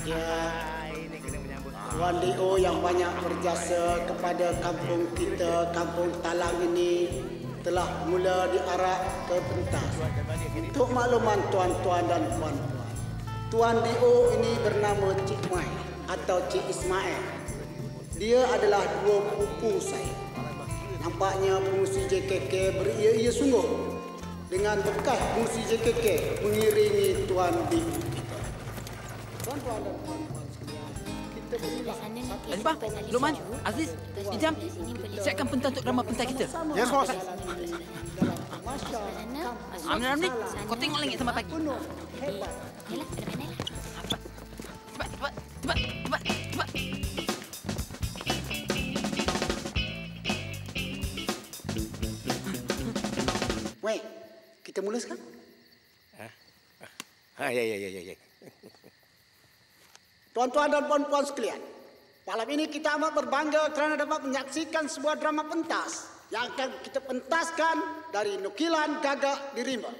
Ya, Tuan Dio yang banyak berjasa kepada kampung kita, kampung Talang ini telah mula diarak ke pentas. Untuk makluman tuan-tuan dan puan-puan, Tuan Dio ini bernama Cik Mai atau Cik Ismail. Dia adalah dua pupu saya. Nampaknya pengusi JKK beria-ia sungguh dengan bekas pengusi JKK mengiringi Tuan Dio kita. Tuan-tuan dan puan-puan sekalian, kita berilah Alibah, Luqman, Aziz, Ijam, siapkan pentas untuk drama pentas kita. Yes, bos. Amni, kau tengok langit sampai pagi. Hebat. Yalah, ada pandai lah. Cepat. Wei, kita mula sekarang? Ya. Tuan-tuan dan puan-puan sekalian, malam ini kita amat berbangga kerana dapat menyaksikan sebuah drama pentas yang akan kita pentaskan dari nukilan Gagak di Rimba.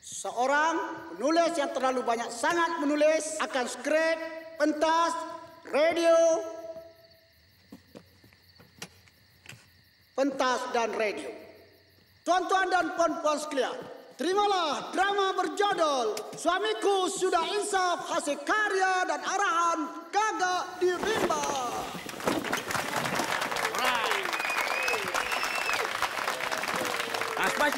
Seorang penulis yang terlalu banyak sangat menulis akan skrip, pentas, radio, pentas dan radio. Tuan-tuan dan puan-puan sekalian, terimalah drama berjudul Suamiku Sudah Insaf hasil karya dan arahan Gagak di Rimba. Mas.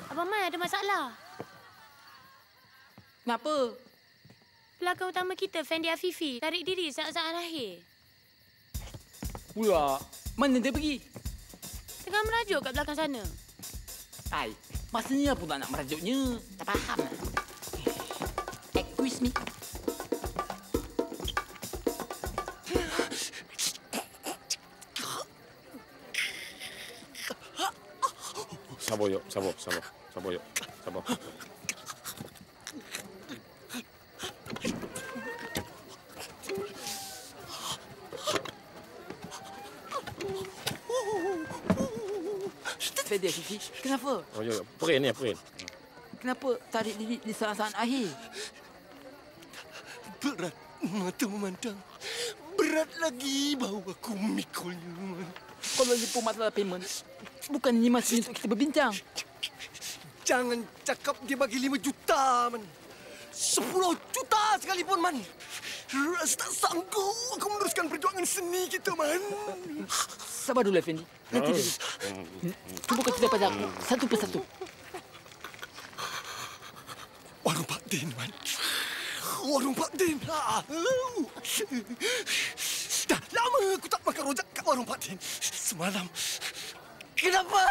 Abang Man ada masalah. Kenapa? Pelakon utama kita, Fendi Afifi, tarik diri saat-saat akhir. Pula, mana dia pergi? Tengah merajuk kat belakang sana. Ai, maksudnya pula nak merajuknya. Tak faham lah. Excuse me. Sabar, yuk. Sabar, yuk. Sabar. Fendi Afifi, kenapa? Oh, ya. Perin. Kenapa tarik diri di saat-saat akhir? Berat mata memandang. Berat lagi bau aku memikulnya. Kalau ini pun masalah payment, bukan ini masih untuk kita berbincang. Jangan cakap dia bagi 5 juta, Man. 10 juta sekalipun, Man. Rasa tak sanggup aku meneruskan perjuangan seni kita, Man. Sabar dulu, Fendi. Nanti dulu. Cuba kau cerita pada aku satu persatu. Warung Pak Din, Man. Warung Pak Din. Dah lama aku tak makan rojak kat warung Pak Din. Semalam. Kenapa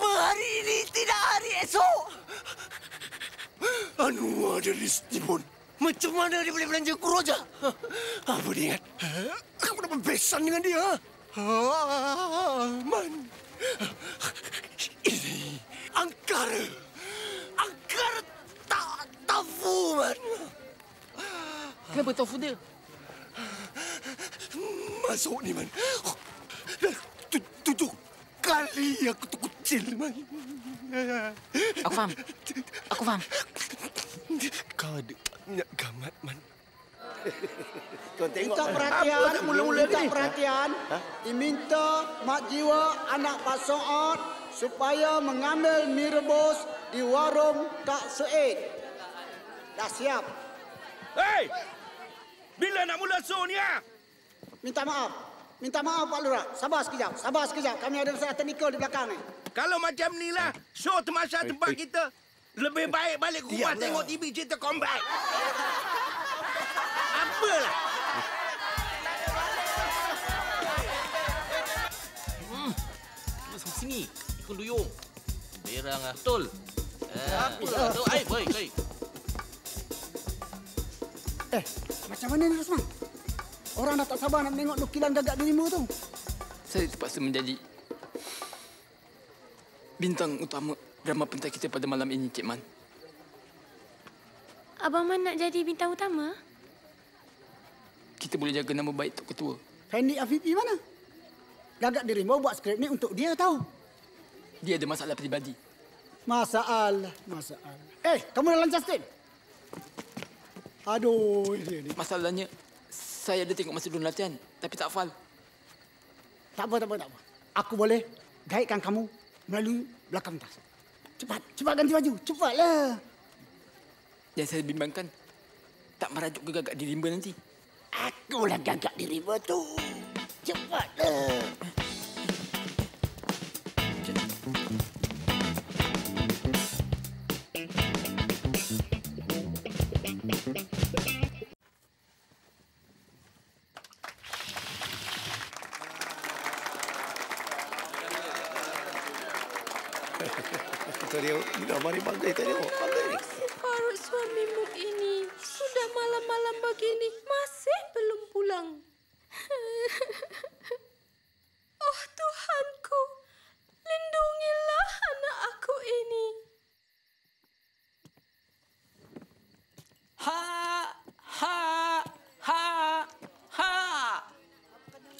hari ini tidak hari esok? Anu ada listi pun. Macam mana dia boleh belanja aku rojak? Apa dia ingat? Aku dapat besan dengan dia. Man. Ini angkara tak tofu, Man. Kenapa tofu dia? Masuk ni, Man. 7 kali aku terkucil, Man. Aku faham. Kau ada minyak gamat, Man. Minta perhatian. Diminta Mak Jiwa anak Pak Soot supaya mengambil mi rebus di warung Kak Seid. Dah siap. Hei! Bila nak mula show ni, ah? Minta maaf Pak Lurah. Sabar sekejap. Kami ada masalah teknikal di belakang ni. Kalau macam ni lah, show Temasya tempat kita. Lebih baik balik ke rumah tengok TV cerita combat. Apalah. Sama sini. Ikut duyung. Berang lah. Betul. Apalah tu. Baik. Macam mana ni, Rosman? Orang dah tak sabar nak tengok nukilan gagak dirimu tu. Saya terpaksa menjadi bintang utama drama pentas kita pada malam ini, Cik Man. Abang Man nak jadi bintang utama? Kita boleh jaga nama baik Tok Ketua. Fendi Afifi mana? Gagak dirimu buat skrip ni untuk dia tahu. Dia ada masalah peribadi. Masalah. Kamu dah lancar skrip? Aduh, dia ni. Masalahnya, saya ada tengok masa dulu latihan, tapi tak hafal. Tak apa. Aku boleh gaitkan kamu melalui belakang tas. Cepat ganti baju. Cepatlah. Yang saya bimbangkan, tak merajuk ke gagak di rimba nanti. Akulah gagak di rimba tu. Cepatlah. Mari bangkai tengok. Separuh suamimu ini sudah malam-malam begini masih belum pulang. Oh Tuhanku, lindungilah anak aku ini.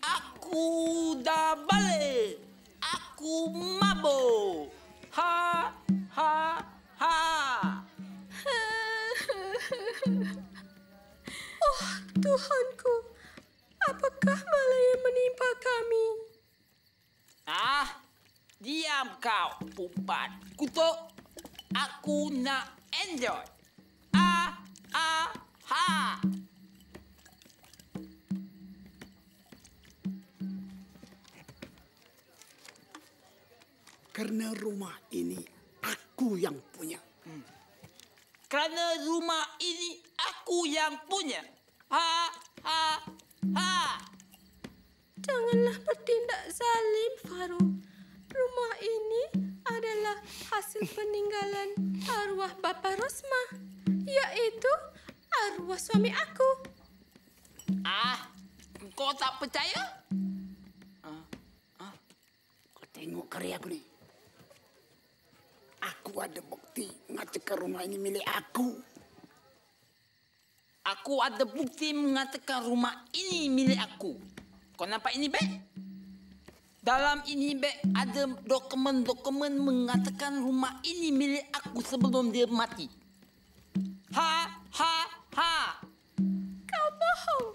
Aku dah balik. Aku mabuk. Oh Tuhanku, apakah bala yang menimpa kami? Diam kau, pumpat. Kutuk. Aku nak enjoy. Ha. Karena rumah ini aku yang punya. Kerana rumah ini aku yang punya. Ha. Janganlah bertindak zalim, Farouk. Rumah ini adalah hasil peninggalan arwah Bapa Rosmah, iaitu arwah suami aku. Kau tak percaya? Kau tengok karya aku ni. Aku ada bukti mengatakan rumah ini milik aku. Aku ada bukti mengatakan rumah ini milik aku. Kau nampak ini beg? Dalam ini beg ada dokumen-dokumen mengatakan rumah ini milik aku sebelum dia mati. Ha. Kau bohong.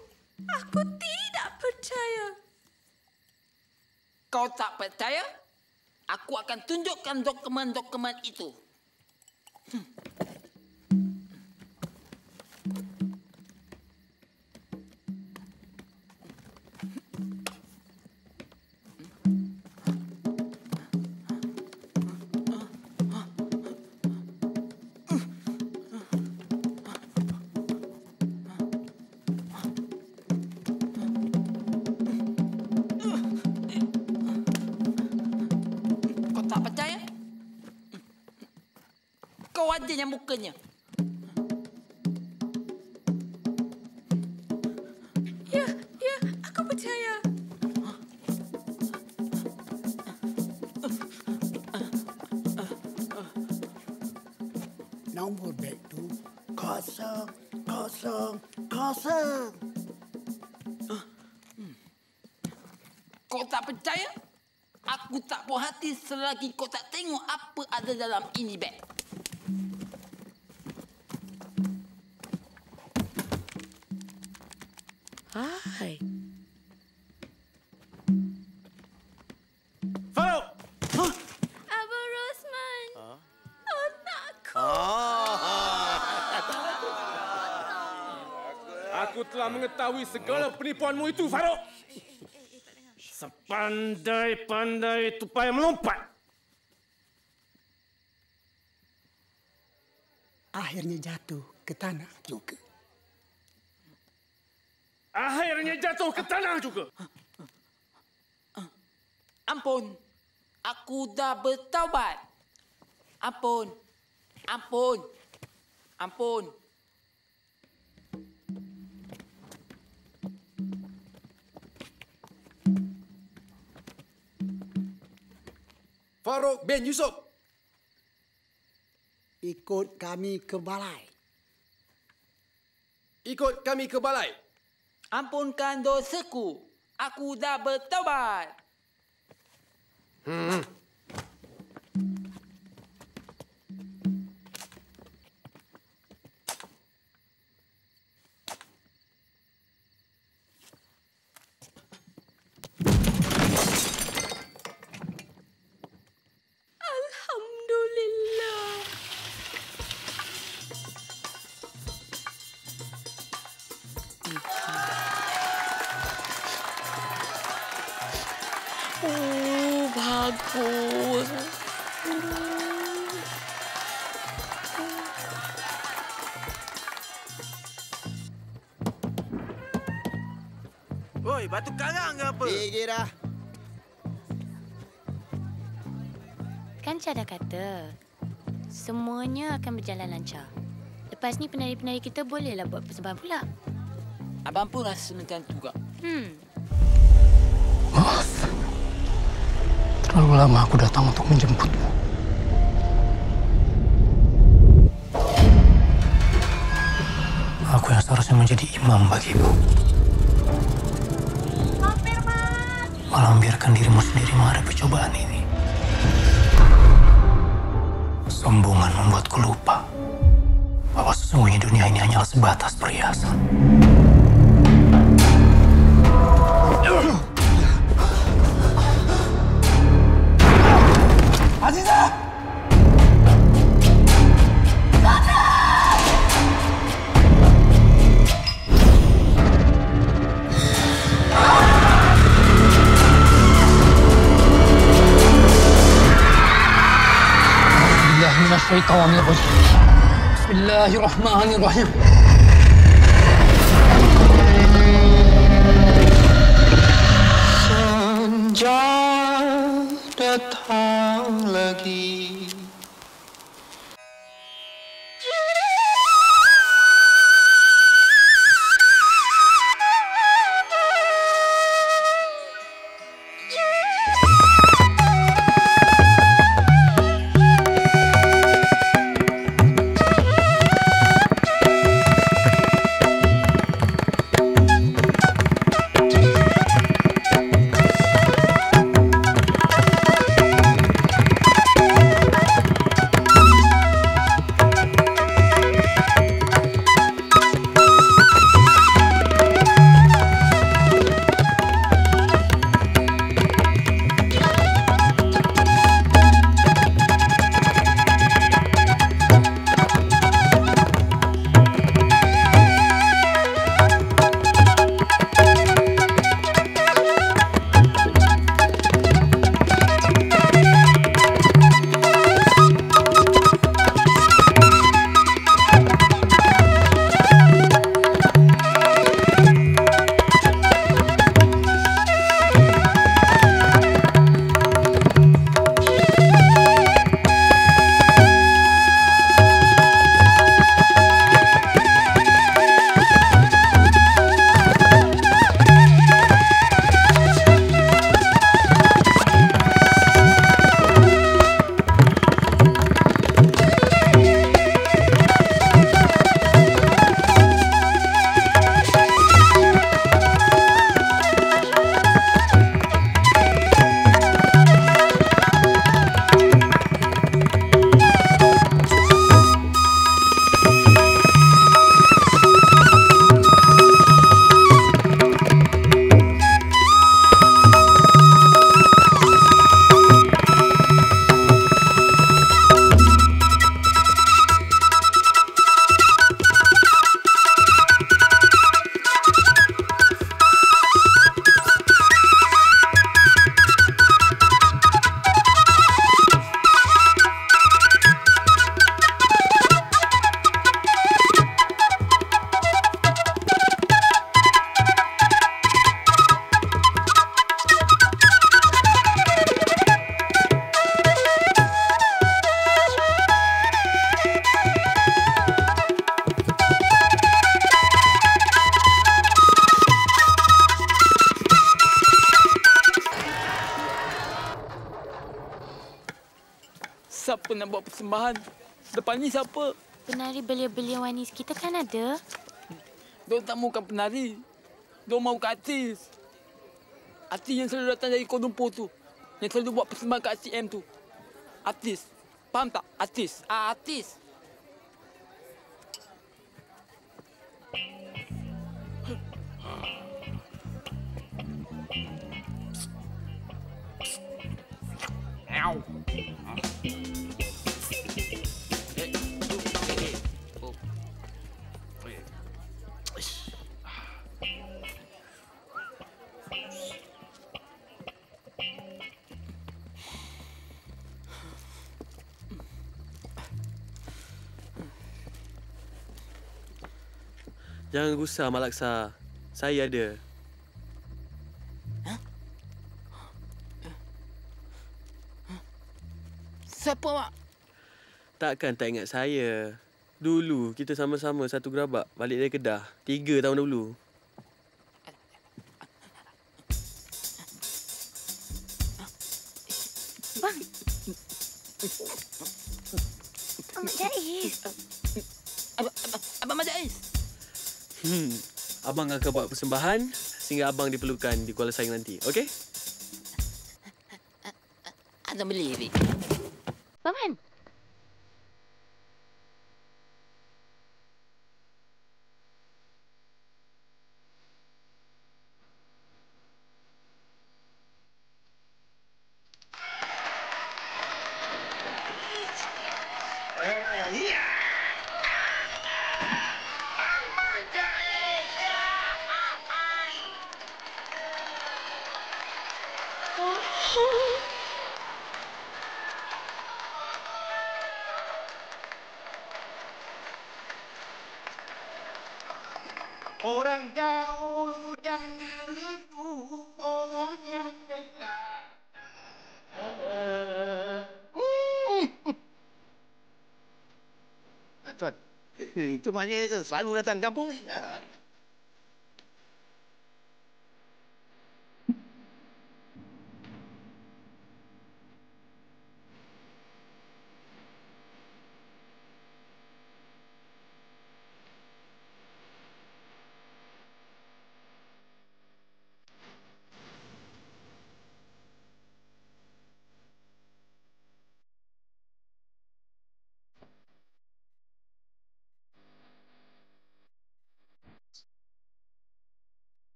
Aku tidak percaya. Kau tak percaya? Aku akan tunjukkan dokumen-dokumen itu. Kau ada yang mukanya. Ya, aku percaya. Nombor beg tu 000. Kau tak percaya? Aku tak puas hati selagi kau tak tengok apa ada dalam ini beg. Hai. Farouk! Abang Rosman. Otakku. Aku telah mengetahui segala penipuanmu itu, Farouk. Sepandai-pandai tupai melompat. Akhirnya jatuh ke tanah juga. Akhirnya jatuh ke tanah juga. Ampun. Aku dah bertaubat. Ampun. Farouk bin Yusof. Ikut kami ke balai. Ampunkan dosaku. Aku dah bertaubat. Alhamdulillah. Bagus. Oi, batu karang ke apa? Pergi dah. Kan Cha dah kata, semuanya akan berjalan lancar. Lepas ni penari-penari kita bolehlah buat persembahan pula. Abang pun rasa macam tu juga. Maaf. Terlalu lama aku datang untuk menjemputmu. Aku yang seharusnya menjadi imam bagimu. Malah membiarkan dirimu sendiri menghadapi cobaan ini. Sombongan membuatku lupa bahwa sesungguhnya dunia ini hanyalah sebatas perhiasan. Aziza! الشيطان الرجيم. بسم الله الرحمن الرحيم. Senja datang lagi. Siapa nak buat persembahan? Depan ni siapa? Penari belia-belia wanis kita kan ada. Diorang tak mahukan penari. Diorang mahukan artis. Artis yang selalu datang dari Kuala Lumpur tu. Yang selalu buat persembahan kat RCM tu. Artis. Faham tak? Artis. Artis. Ow. Jangan gusar, Mak Laksa. Saya ada. Siapa, Mak? Takkan tak ingat saya. Dulu kita sama-sama satu gerabak balik dari Kedah. 3 tahun dulu. Bang. Abang Jais. Abang Jais. Abang akan buat persembahan sehingga abang diperlukan di Kuala Saing nanti. Okey? Abang beli. Paman. Orang jauh jangan lupa orang yang dekat. Tuan, itu maknanya selalu datang kampung.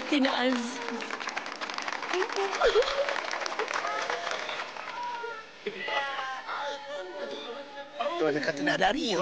Tina Aziz. Tuan kata nak dari.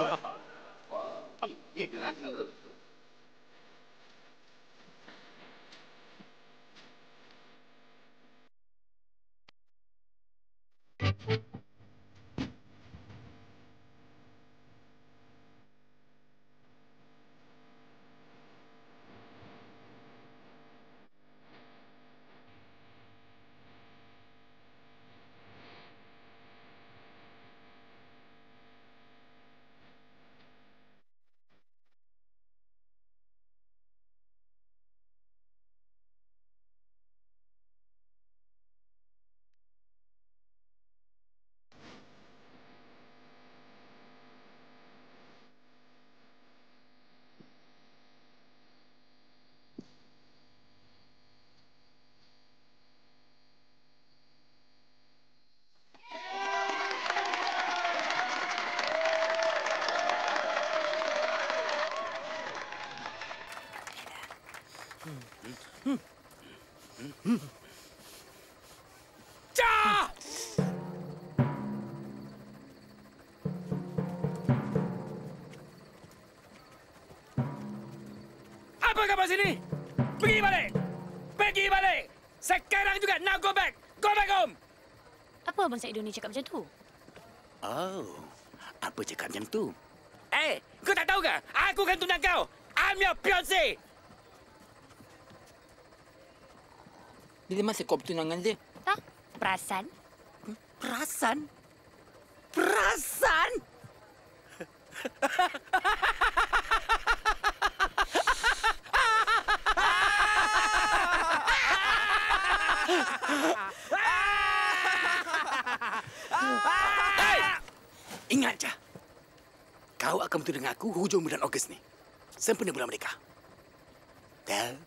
Cah! Apa khabar sini? Pergi balik! Pergi balik! Sekarang juga, now go back! Go back home! Apa Abang Saidul ni cakap macam tu? Oh, apa cakap macam tu? Kau tak tahu ke? Aku kan tunang kau! I'm your fiancé! Bila masa kau bertunangan dia? Tak, perasan. Perasan? Perasan? Hey! Ingat je. Kau akan bertemu dengan aku hujung bulan Ogos ni. Sempena bulan Merdeka. Tel.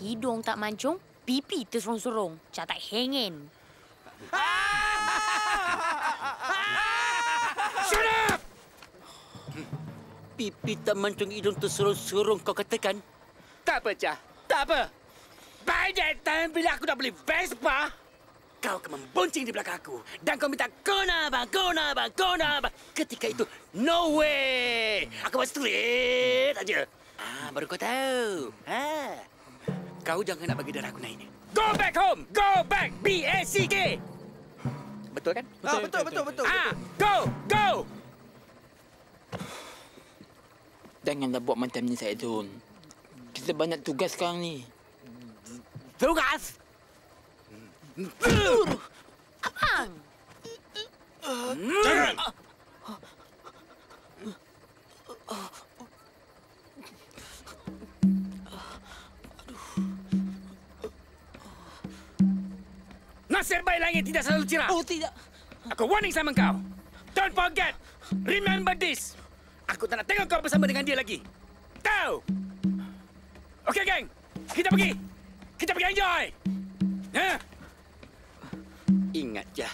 Hidung tak mancung, pipi terserong-serong. Macam tak hengin. Shut up! Pipi tak mancung, hidung terserong-serong kau katakan? Tak apa, Cah. Tak apa. By that time, bila aku dah beli Vespa, kau akan membonceng di belakang aku. Dan kau minta, kona abang, kona abang, kona abang. Ketika itu, no way. Aku buat straight aja. Baru kau tahu. Kau jangan nak bagi darah aku naik ni. Go back home! Go back! B-A-C-K! Betul kan? Betul. Go! Go! Janganlah buat macam ni, Saidul. Kita banyak tugas sekarang ni. Tugas? Abang! Jangan! Nasib baik langit tidak selalu cerah. Oh, tidak. Aku warning sama kau. Don't forget. Remember this. Aku tak nak tengok kau bersama dengan dia lagi. Tahu? Okey, geng. Kita pergi. Kita pergi enjoy. Ingat je.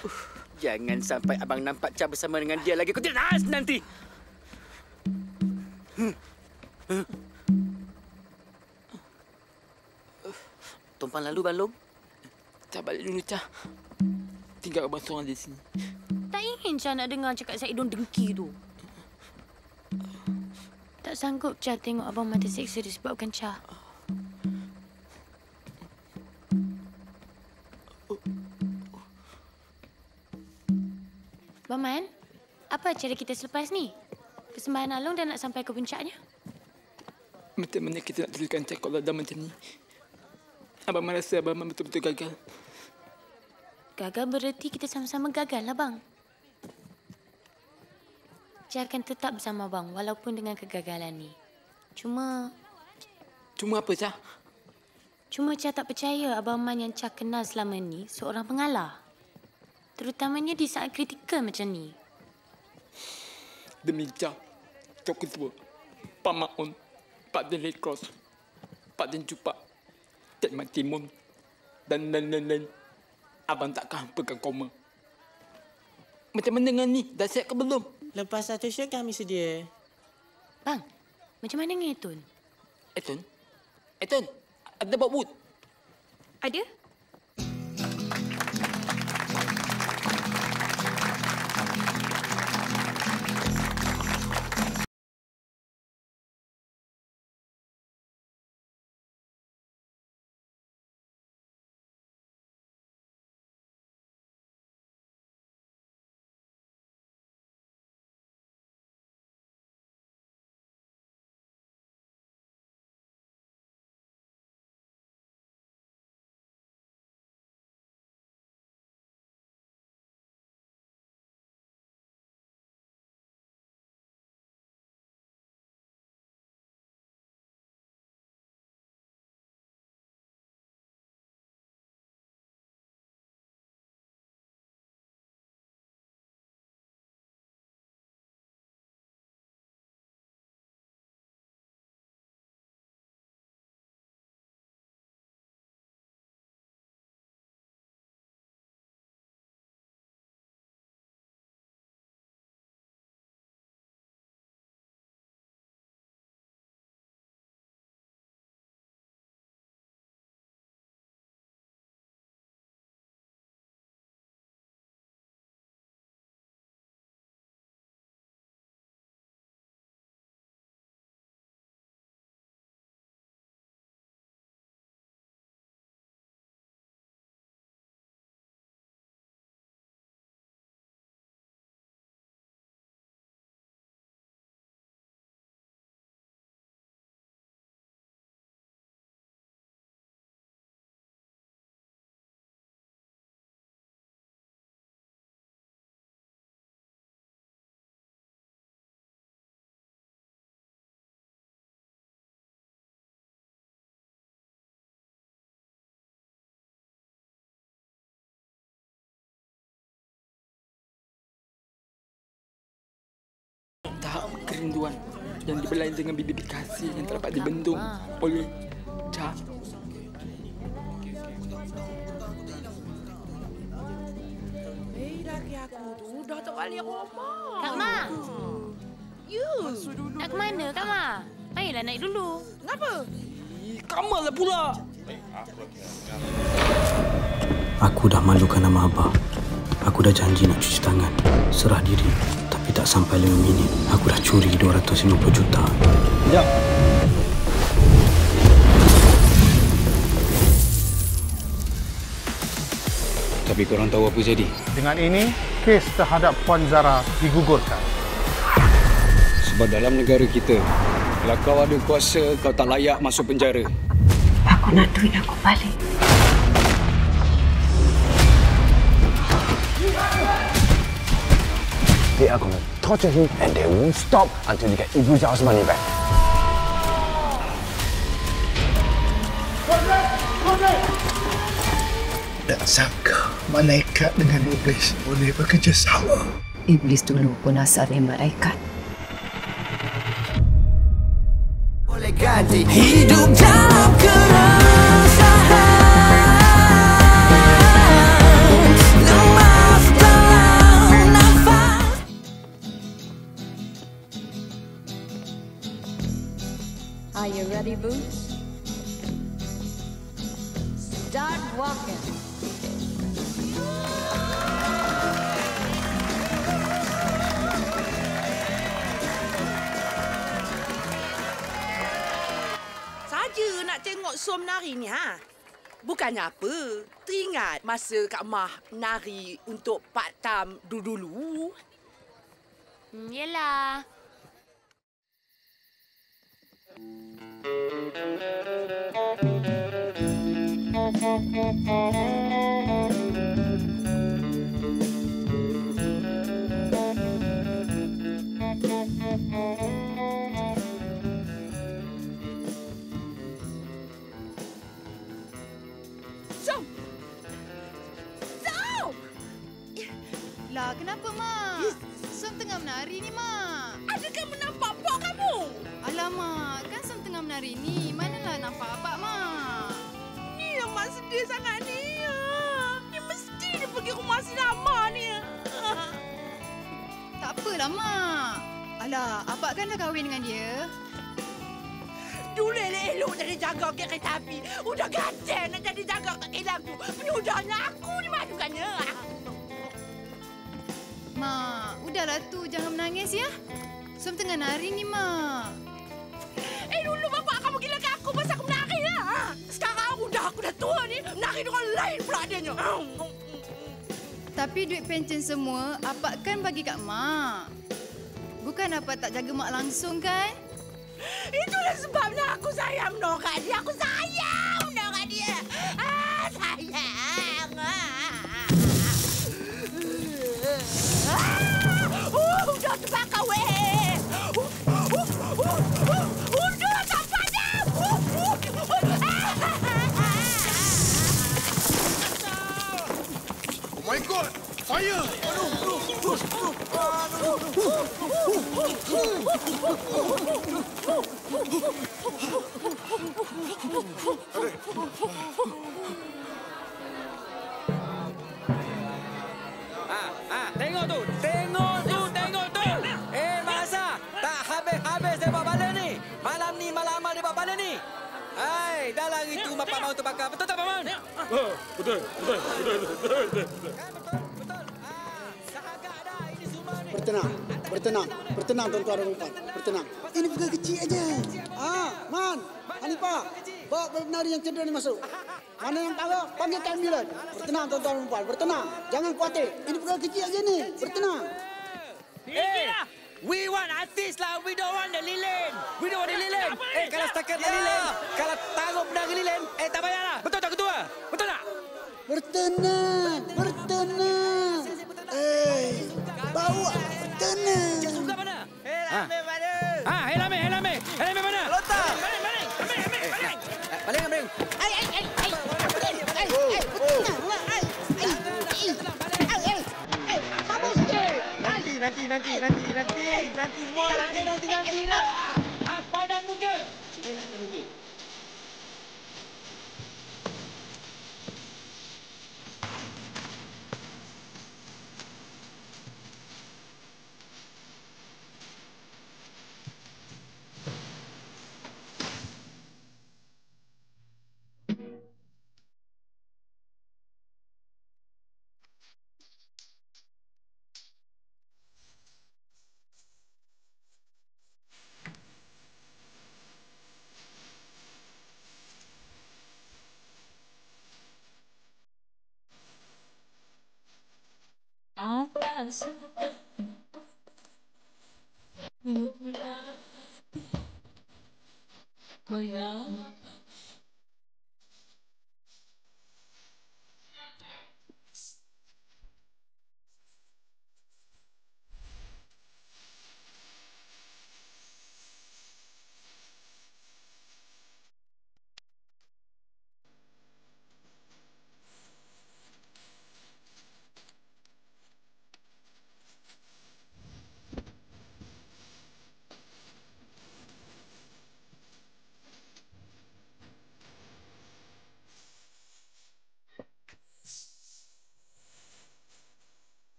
Jangan sampai abang nampak Cah bersama dengan dia lagi. Kau tidak nahas nanti. Tumpang lalu, Balong. Cah balik dulu, Cah. Tinggal abang seorang di sini. Tak ingin Cah nak dengar cakap Saidul dengki tu. Tak sanggup Cah tengok abang mata seksa disebabkan Cah. Baman, apa cara kita selepas ni? Persembahan Along dah nak sampai ke puncaknya. Macam mana kita nak teruskan cakap ladang macam ni? Abang merasa Abang betul-betul gagal. Gagal bererti kita sama-sama gagal lah, bang. Cah akan tetap bersama bang walaupun dengan kegagalan ni. Cuma apa, Cah? Cuma Cah tak percaya Abang Man yang Cah kenal selama ni seorang pengalah. Terutamanya di saat kritikal macam ni. Demi Cah, Tok Ketua, Pak Maun, Pak Den Red Cross, Pak Den Cupak, Tek Mat Timun, dan. Abang takkan hampakan koma. Macam mana dengan ni? Dah siap ke belum? Lepas satu show kami sedia. Bang, macam mana dengan Etun? Etun, ada bawa boot? Ada? Tahap kerinduan yang dibelai dengan bibit kasih yang tak dapat dibendung oleh Cah. Laki aku tu dah tak balik rumah. Kak Ma. Nak ke mana, Kak Ma? Marilah naik dulu. Kenapa? Kamal lah pula. Aku dah malukan nama Abah. Aku dah janji nak cuci tangan, serah diri. Tapi tak sampai 5 minit, aku dah curi 250 juta. Sekejap. Tapi korang tahu apa jadi? Dengan ini, kes terhadap Puan Zara digugurkan. Sebab dalam negara kita, kalau kau ada kuasa, kau tak layak masuk penjara. Aku nak duit aku balik. They are going to torture him and they won't stop until they get Ibu Zara's money back. Tak sangka malaikat dengan iblis boleh bekerjasama. Iblis dulu pun asalnya malaikat. Boleh ganti hidup dalam keresahan. Lemas dalam nafas. Are you ready, Boots? Start walking. Saja nak tengok show menari ni, ha? Bukannya apa. Teringat masa Kak Mah nari untuk Pak Tam dulu-dulu? Yelah. Zom! Zom! Lah, kenapa, Mak? Som tengah menari ni, Mak. Adakah menampak Pak kamu? Alamak, kan Som tengah menari ni. Manalah nampak Pak, Mak. Ni yang Mak sedih sangat ni. Ni mesti dia pergi rumah si Rama ni. Tak apalah, Mak. Alah, Abang kan dah kahwin dengan dia. Dulu elok jadi jaga kereta api. Udah gatel nak jadi jaga kat kilang tu. Penyudahnya aku dimadukannya. Mak, udahlah tu. Jangan menangis, ya. Som tengah nari ni, Mak. Dulu bapak kamu gila ke aku pasal aku menari lah. Sekarang aku dah tua ni. Menari dengan lain pula adanya. Tapi duit pencen semua, Abang kan bagi kat Mak. Bukan Abang tak jaga Mak langsung, kan? Itulah sebabnya aku sayang menolak dia. Aku sayang menolak dia. Sayang. Udah terbakar, weh. Udah tak padam. Oh my God! Fire! Tengok tu. Masa tak habis-habis dia buat bala ni. Malam ni malam amal dia buat bala ni. Hai, dah lari tu Bapak mau terbakar. Betul tak, Paman? Betul. Bertenang tuan-tuan dan puan. Bertenang. Ini perkara kecil aja. Man, Hanifah, bawa penari yang cedera ni masuk. Mana yang parah, panggilkan ambulan. Bertenang tuan-tuan dan puan. Bertenang. Jangan khawatir. Ini perkara kecil aja ni. Bertenang. We want artis lah. We don't want the lilin. Kalau setakat lilin, kalau taruh penari lilin, tak payahlah. Betul tak, Ketua? Betul tak? Bertenang. Bawa bertenang. Cik Suka mana? Helame mana? Lota. Baling. Nanti semua nanti lah. Padan muka.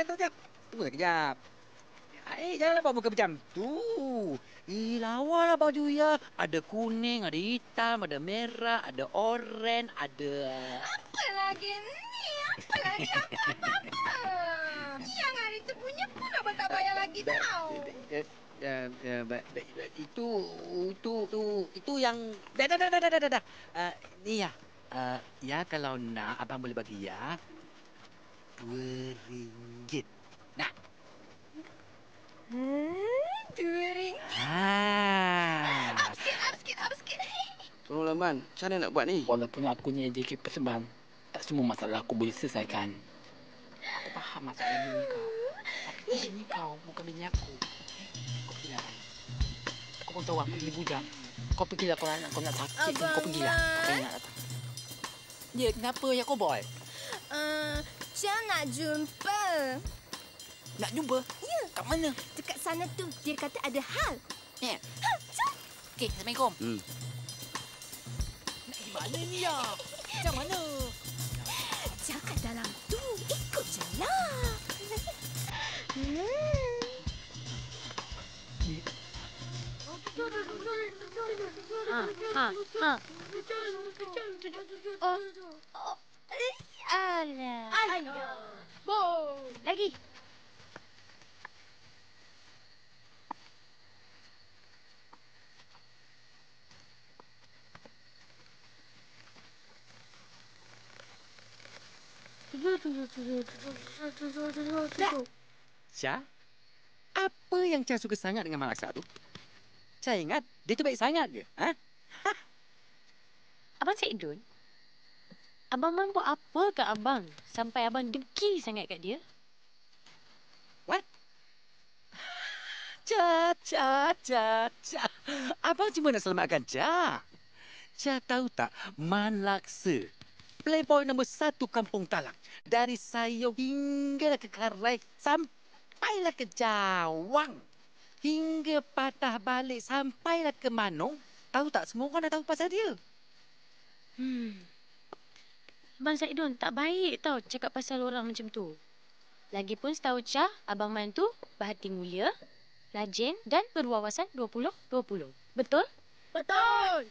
sekejap. Tunggu sekejap. Janganlah bawa muka macam tu. Lawalah baju ya. Ada kuning, ada hitam, ada merah, ada oranye, ada... Apa lagi ni? Apa lagi? Apa? Yang hari tu punya pun abang tak bayar lagi tau. Itu yang... Dah. Ni ya. Ya kalau nak, abang boleh bagi ya. RM2. Nah. RM2. Up sikit. Tolonglah, Man. Macam mana nak buat ni? Walaupun aku ni AJK persembahan, tak semua masalah aku boleh selesaikan. Aku faham masalah ini kau. Tapi ini kau, bukan bini aku. Kau pergilah. Kau pun tahu aku ni bujang. Kau pergilah kau nak sakit. Kau pergilah. Apa yang nak datang? Ya, kenapa ya kau boy? Cia nak jumpa. Nak jumpa? Ya. Kat mana? Dekat sana tu. Dia kata ada hal. Ya. Jom. Okey, Assalamualaikum. Nak pergi mana ni ya? Macam mana? Cia kat dalam tu. Ikut je lah. Alah. Lagi. Cia? Apa yang Cia suka sangat dengan Malaksa tu? Cia ingat dia tu baik sangat ke? Ha? Abang Saidun, abang mampu apa kat abang sampai abang dengki sangat kat dia? What? Cia. Abang cuma nak selamatkan Cia. Cia tahu tak, Malaksa, playboy nombor 1 Kampung Talang. Dari Sayong hingga ke Karai, sampailah ke Jawang. Hingga patah balik sampailah ke Manong. Tahu tak, semua orang dah tahu pasal dia. Abang Saidun tak baik tau cakap pasal orang macam tu. Lagipun setahu Cia, Abang Man tu berhati mulia, rajin dan berwawasan 20-20. Betul? Betul.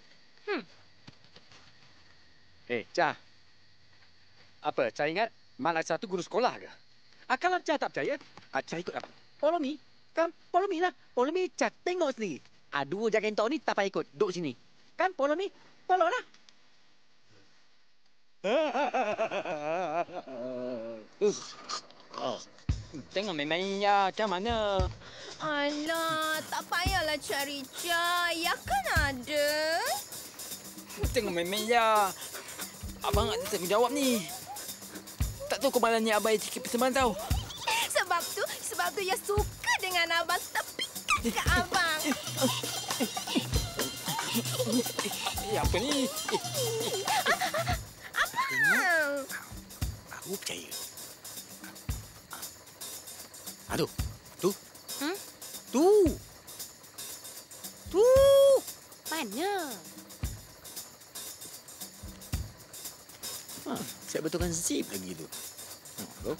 Cia. Apa, Cia ingat Malaksa tu guru sekolah ke? Kalau Cia tak percaya, Cia ikut apa? Follow me. Kan, follow me lah. Follow me, Cia tengok sendiri. Dua jaga entok ni tak payah ikut. Duduk sini. Kan, follow me. Follow lah. Tengok memangnya macam mana? Alah, tak payahlah cari Cia. Ya kan ada. Tengok memangnya. Abang tak bisa menjawab ni. Tak tahu kemalanya abang AJK persembahan tau. Sebab tu ya suka dengan abang. Tepikan ke abang. Apa ni? Aku percaya. Aduh, tu. Tu. Mana? Saya betulkan zip lagi tu. Tu.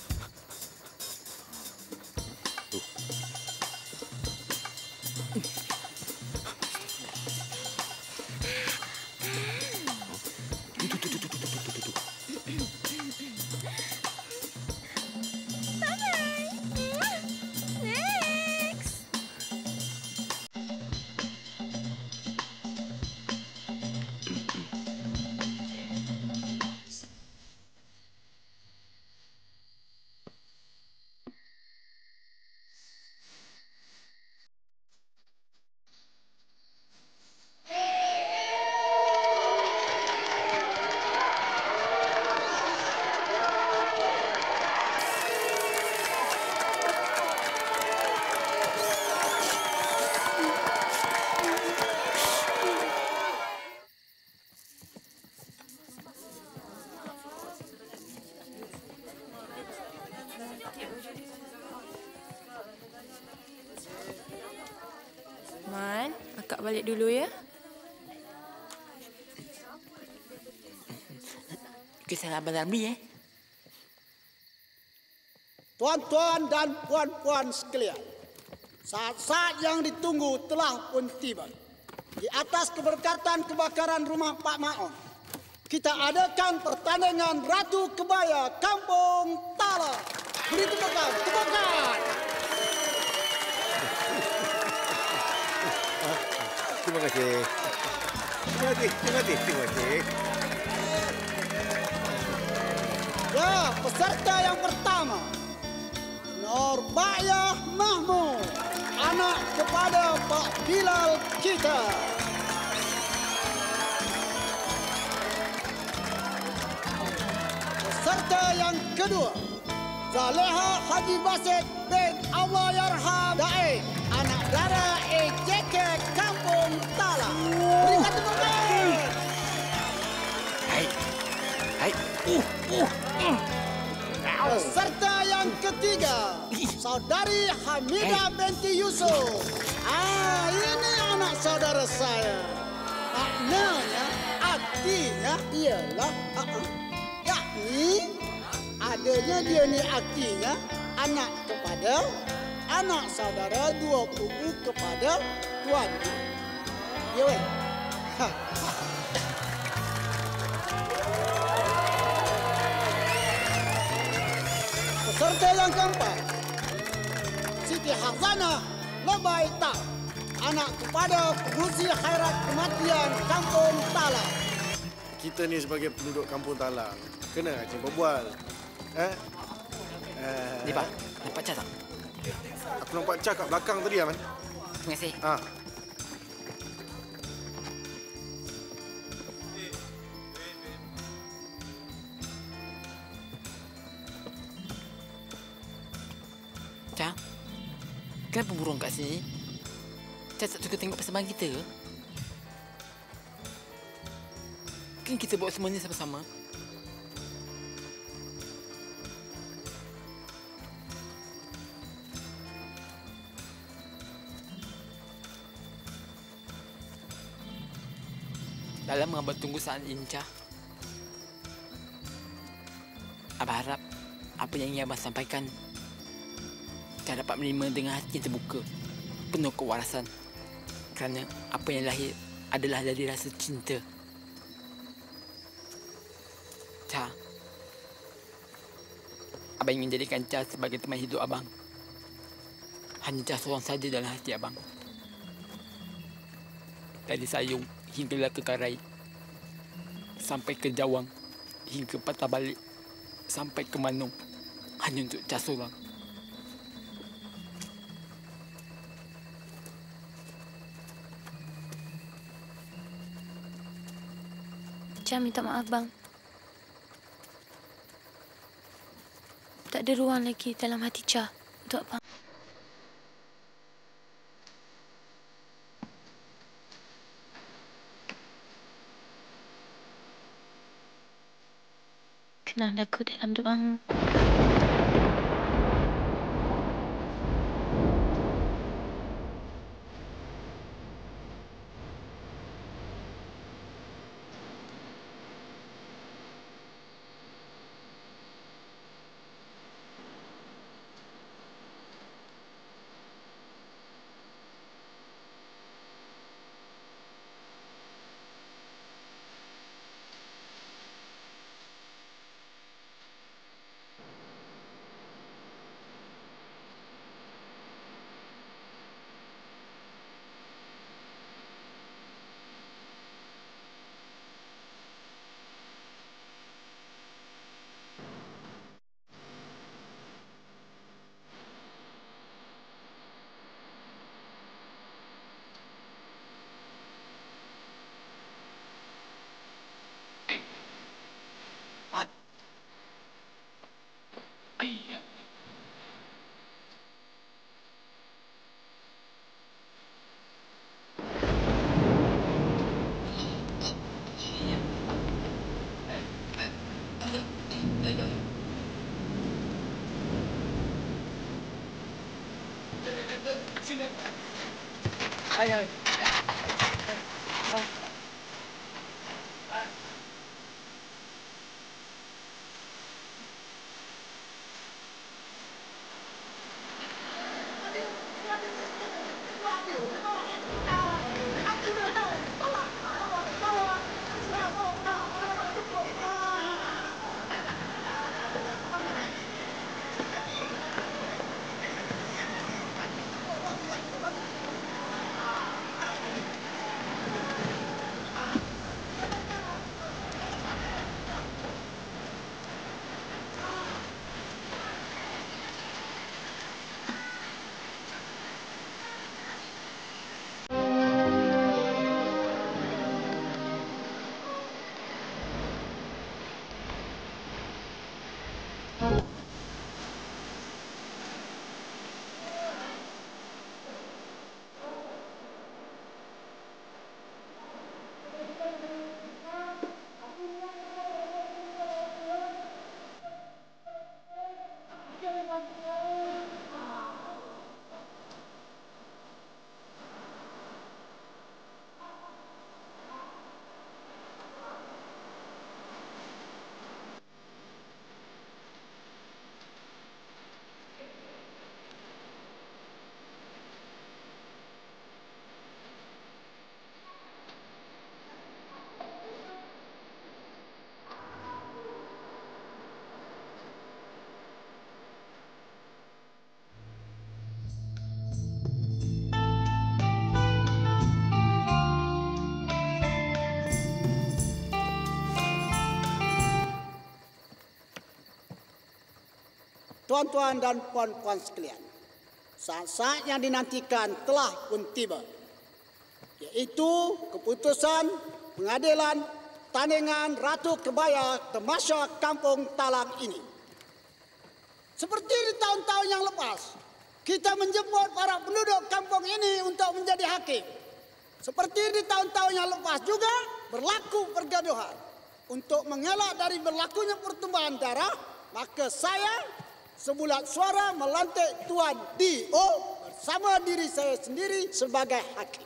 Man, akak balik dulu ya. Kisah Abang Ramli Tuan-tuan dan puan-puan sekalian, saat-saat yang ditunggu telah pun tiba. Di atas keberkatan kebakaran rumah Pak Maon, kita adakan pertandingan Ratu Kebaya Kampung Tala. Beri tepukan, tepukan. Terima kasih. Terima kasih. Ya, peserta yang pertama, Norbayah Mahmud, anak kepada Pak Bilal kita. Peserta yang kedua, Zaleha Haji Basit bin Allah Yarham Daik, anak dara EJK Kampung Tala. Berikan tepukan. Hai. Peserta yang ketiga, Saudari Hamidah binti Yusuf. Ini anak saudara saya. Maknanya, artinya ialah yakni adanya dia ni artinya anak kepada anak saudara, dua kubu kepada tuan. Ya weh. Peserta yang keempat, Siti Hazana Lebai Tak, anak kepada pengurusi khairat kematian Kampung Tala. Kita ni sebagai penduduk Kampung Tala, kena rajin berbual. Ni Pak, nampak Cah tak? Aku nampak Cah kat belakang tadi, Aman. Terima kasih. Cah, kenapa burung kat sini? Cah tak suka tengok persembahan kita ke? Kan kita buat semuanya sama-sama. Dah lama Abang tunggu saat ini, Cah. Abang harap apa yang ingin Abang sampaikan Cah dapat menerima dengan hati yang terbuka, penuh kewarasan. Kerana apa yang lahir adalah dari rasa cinta. Cah, Abang ingin jadikan Cah sebagai teman hidup Abang. Hanya Cah seorang saja dalam hati Abang. Dari Sayung hinggalah ke Karai, sampai ke Jawang, hingga patah balik, sampai ke Manung, hanya untuk Cah seorang. Cah minta maaf, bang. Tak ada ruang lagi dalam hati Cah untuk abang. Kenal aku dalam doamu. Ayo. Tuan-tuan dan puan-puan sekalian, saat-saat yang dinantikan telah pun tiba, iaitu keputusan pengadilan tandingan Ratu Kebaya Tamasya Kampung Talang ini. Seperti di tahun-tahun yang lepas, kita menjemput para penduduk kampung ini untuk menjadi hakim. Seperti di tahun-tahun yang lepas juga berlaku pergaduhan. Untuk mengelak dari berlakunya pertumpahan darah, maka saya sebulat suara melantik Tuan D.O. bersama diri saya sendiri sebagai hakim.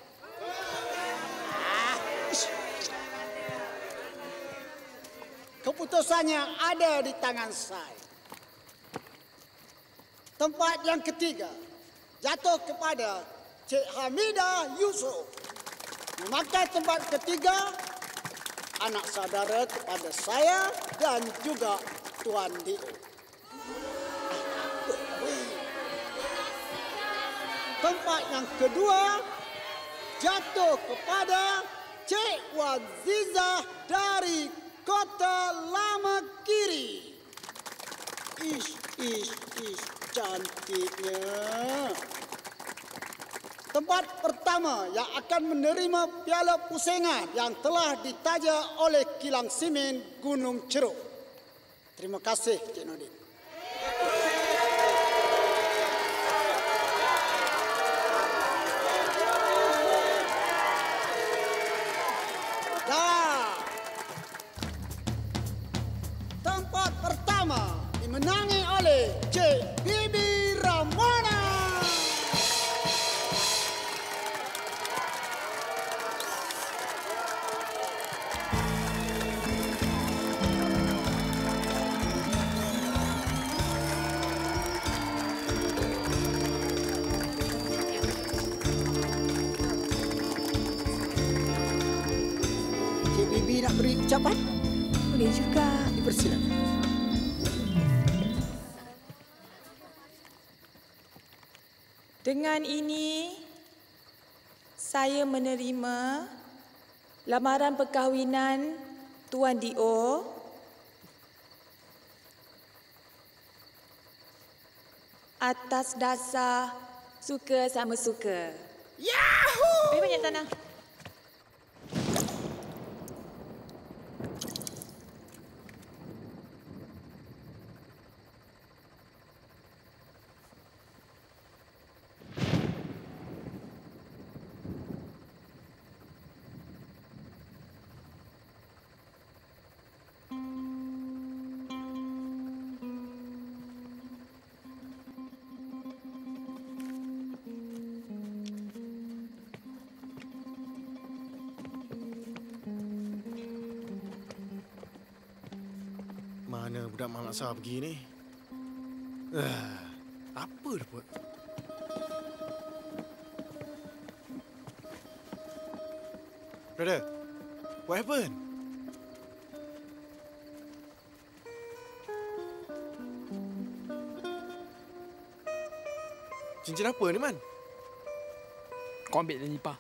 Keputusannya ada di tangan saya. Tempat yang ketiga jatuh kepada Cik Hamidah Yusof. Memakai tempat ketiga anak saudara kepada saya dan juga Tuan D.O. Tempat yang kedua jatuh kepada Cik Wazizah dari Kota Lama Kiri. Ish, cantiknya. Tempat pertama yang akan menerima piala pusingan yang telah ditaja oleh Kilang Simen Gunung Ceruk. Terima kasih, Cik Nordin. Tempat pertama dimenangi oleh Cik Bibi Ramona. Cik Bibi nak beri ucapan? Boleh juga. Dipersilakan. Dengan ini, saya menerima lamaran perkahwinan Tuan D.O. atas dasar suka sama suka. Yahoo! Banyak tanah. Mana budak Mak Laksar pergi ni? Apa dia buat? Brother, what happened? Cincin apa ni, Man? Kau ambil dan Nipah.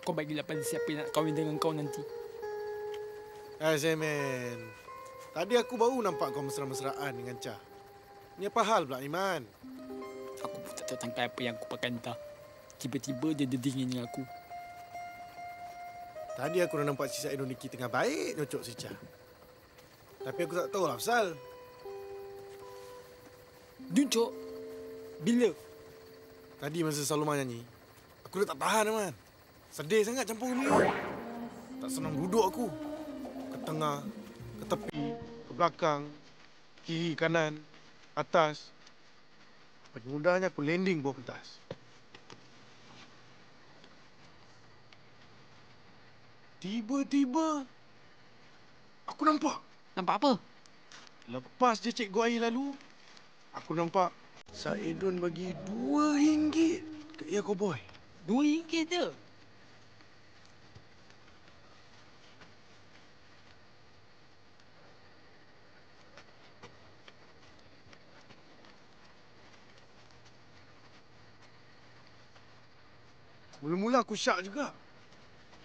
Kau bagilah pada siapa yang nak kahwin dengan kau nanti. Zemen. Tadi aku baru nampak kau mesra-mesraan dengan Cah. Ni apa hal pula ni, Man? Aku pun tak tahu tangkai apa yang aku pakai entah. Tiba-tiba dia dingin dengan aku. Tadi aku dah nampak si Said Niki tengah baik nyocok si Cah. Tapi aku tak tahu lah pasal. Cok. Bila? Tadi masa Saloma nyanyi, aku dah tak tahan, Man. Sedih sangat campur ni. Tak senang duduk aku. Ke tengah, ke tepi, ke belakang, kiri, kanan, atas. Paling mudahnya aku landing bawah pentas. Tiba-tiba, aku nampak. Nampak apa? Lepas je Cikgu Air lalu, aku nampak Saidon bagi RM2 ke Air Cowboy. RM2 je? Mula-mula aku syak juga.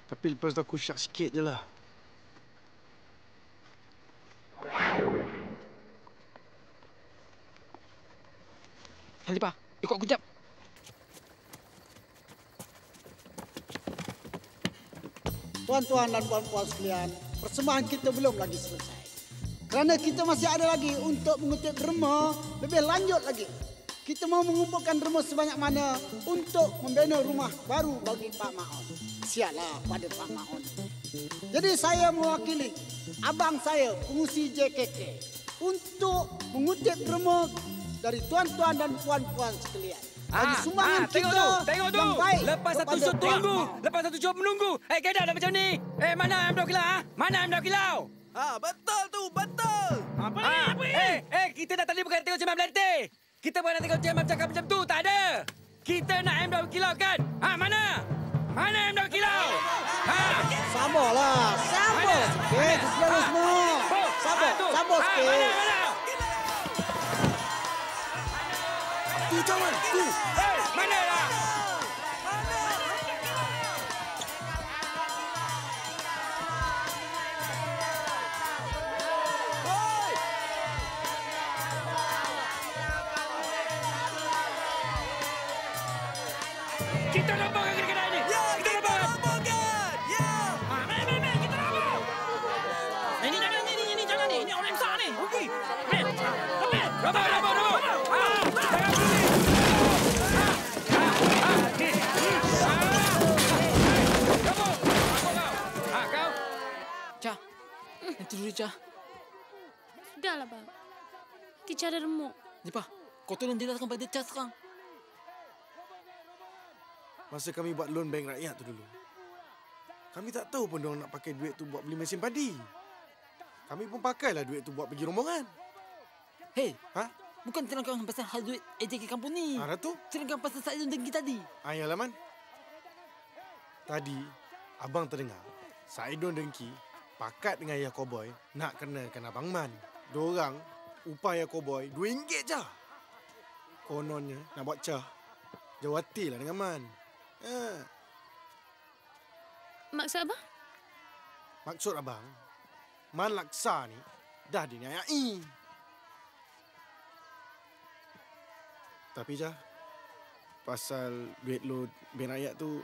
Tapi lepas tu aku syak sikit je lah. Halipah, ikut aku jap. Tuan-tuan dan puan-puan sekalian, persembahan kita belum lagi selesai. Kerana kita masih ada lagi untuk mengutip derma lebih lanjut lagi. Kita mau mengumpulkan derma sebanyak mana untuk membina rumah baru bagi Pak Maon. Sialah pada Pak Maon. Jadi saya mewakili abang saya, pengusi JKK, untuk mengutip derma dari tuan-tuan dan puan-puan sekalian. Bagi sumbangan kita tengok tu. yang baik. Lepas satu shot tunggu. Lepas satu shot menunggu. Keadaan dah macam ni. Mana Amdal Kilau? Mana Amdal Kilau? Betul tu, betul. Apa ni? Kita dah tadi bukan tengok Cik Mam Lantai. Kita bukan nak tengok Cik Mam cakap macam tu. Tak ada. Kita nak Amdal Kilau kan? Mana? Mana Amdal Kilau? Sabarlah. Sabar sikit. Semua. Sabar sikit. Mana? Tu cawan, tu. Mana lah? Kita robohkan kedai ni. Ya, kita robohkan. Ya. Main, kita roboh. Ini jangan ni. Ini orang besar ni. Okey. Roboh. Cah. Nanti dulu, Cah. Sudahlah, bang. Teacher ada remuk. Nipah, kau tolong jelaskan pada Cah sekarang. Masa kami buat loan bank rakyat tu dulu, kami tak tahu pun diorang nak pakai duit tu buat beli mesin padi. Kami pun pakailah duit tu buat pergi rombongan. Hei, bukan terangkan pasal hal duit AJK kampung ni. Ratu? Terangkan pasal Saidon dengki tadi. Ayalah, Man. Tadi, abang terdengar Saidon dengki pakat dengan Ayah Cowboy nak kenakan Abang Man. Diorang upah Ayah Cowboy RM2 je. Kononnya nak buat cah. Jawatilah dengan Man. Maksud abang? Maksud abang, Man Laksa ni dah diniayai. Tapi Jah, pasal duit lo bank rakyat tu,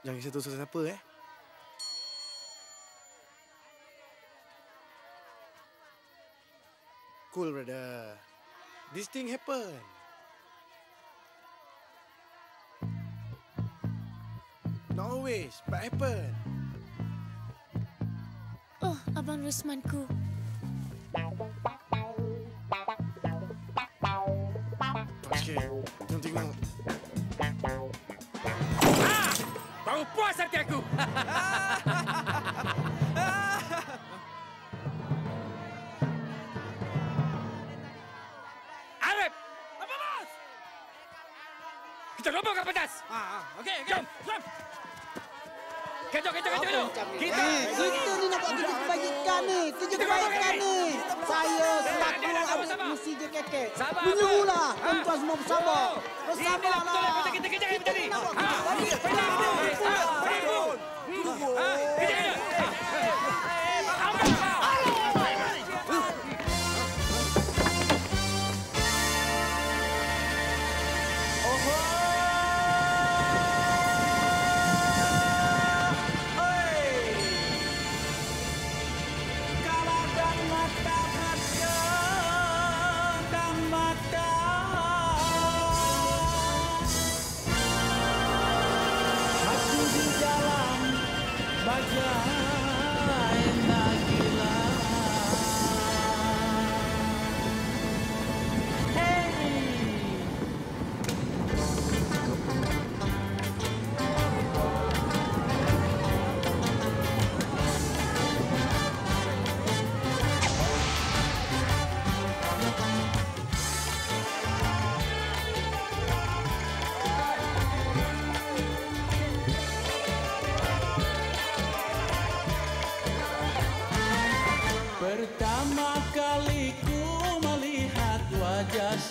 jangan kisah tu siapa Cool, brother. This thing happen. Not always, but happen. Oh, Abang Rosmanku. Okay, jom tengok. Baru puas hati aku. Arif! Apa, bos? Kita robohkan pentas. Okey. Jom. Kejap. Kita ni nak buat kerja kebajikan ni. Kerja kebaikan ni. Saya selaku adik pengusi JKK menyuruhlah tuan-tuan semua bersabar. Bersabarlah. Kita kerja yang tadi. Mata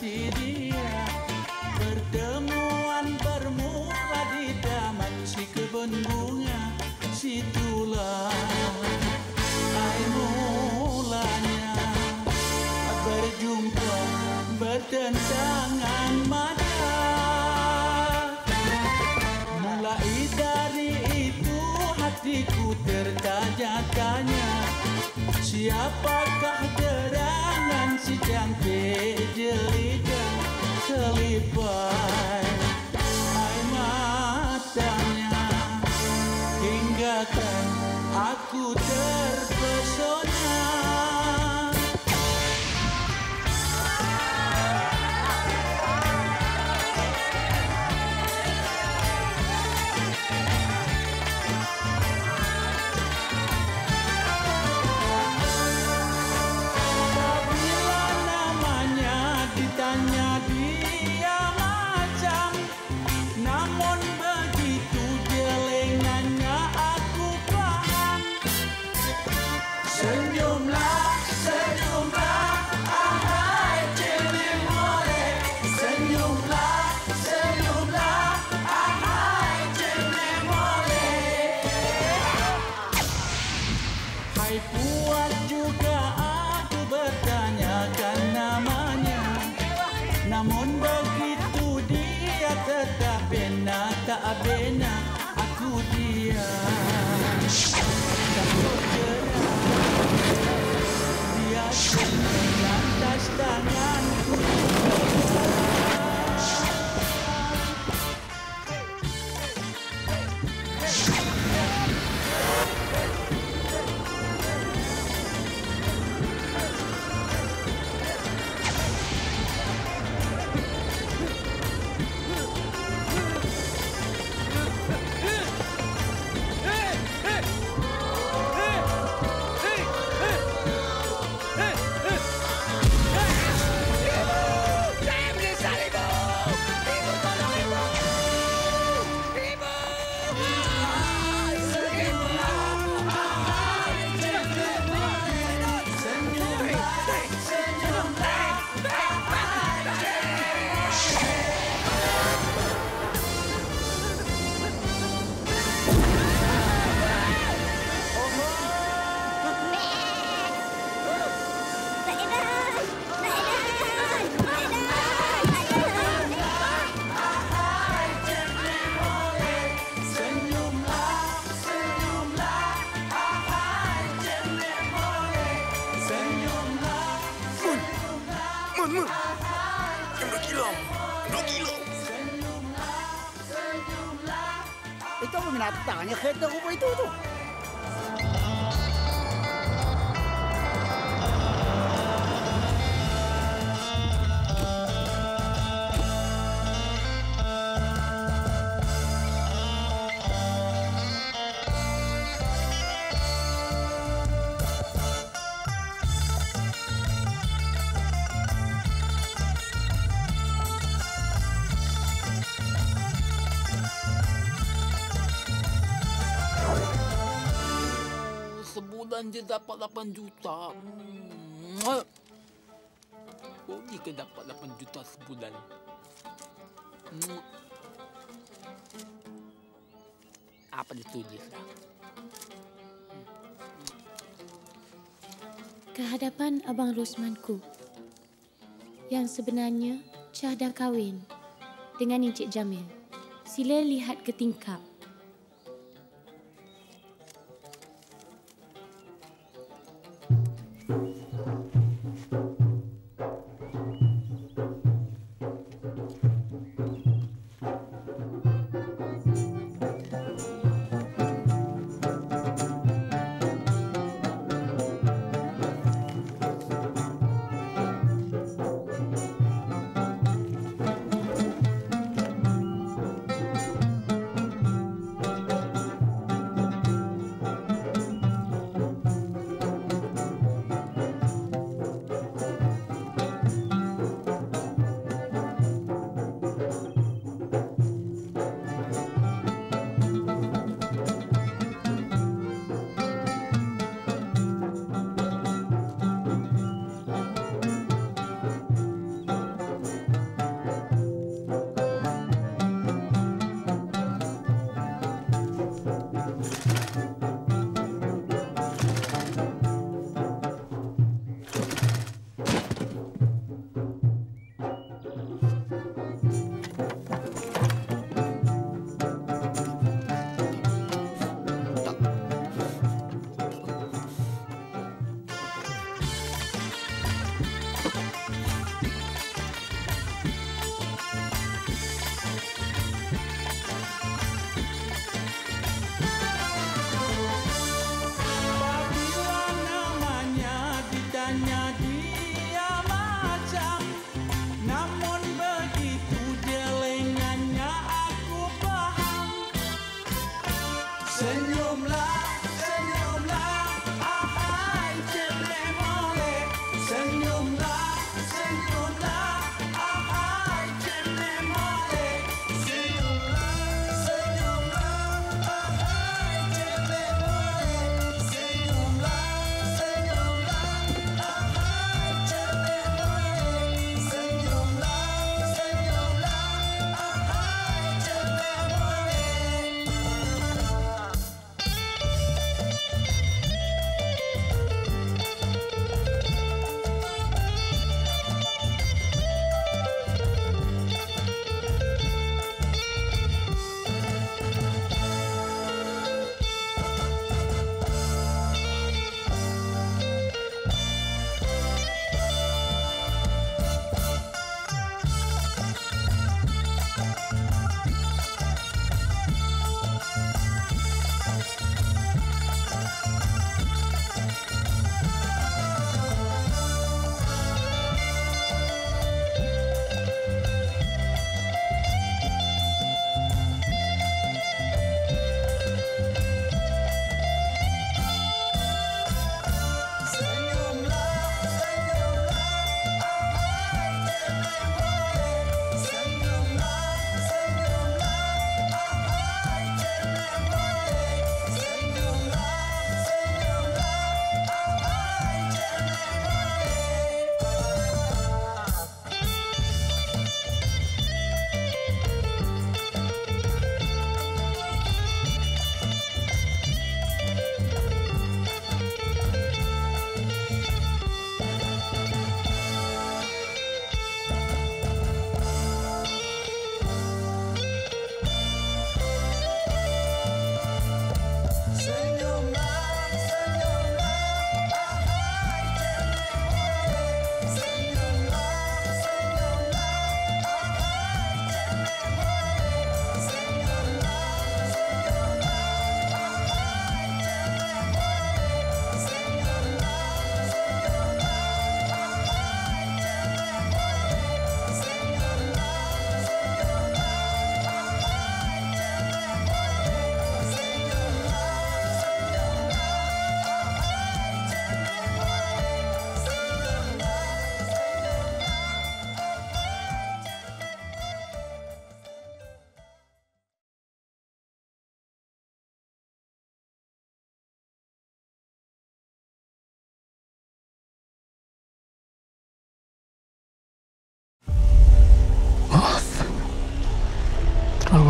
kasih dia. Pertemuan bermula di taman si kebun bunga. Situlah mulanya berjumpa bertentangan mata. Mulai dari itu hatiku tertanya-tanya, siapakah gerangan si cantik jelita selipai air matanya, hinggakan aku terpesona. Apabila namanya ditanya dia macam, namun begitu jelengannya aku paham. Senyumlah, senyumlah, ahai cewek more. Senyumlah, senyumlah, ahai cewek more. Hai puas juga aku bertanyakan namanya, namun begitu dia tetap bena tak bena aku diam. Takut dia lantas tanganku. Itu apa binatangnya kereta rupa itu tu? Sebulan dia dapat 8 juta. Oh, ni ke dapat 8 juta sebulan? Apa dia tulis lah? Kehadapan Abang Rosmanku, yang sebenarnya Syah dah kahwin dengan Encik Jamil. Sila lihat ke tingkap.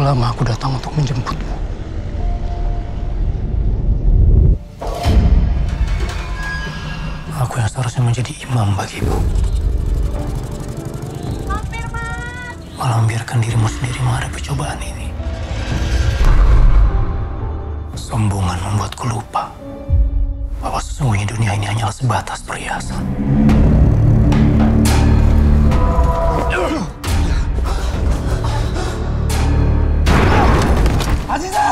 lama aku datang untuk menjemputmu. Aku yang seharusnya menjadi imam bagimu. Malah membiarkan dirimu sendiri menghadapi cobaan ini. Sombongan membuatku lupa bahwa sesungguhnya dunia ini hanyalah sebatas perhiasan. Aziza!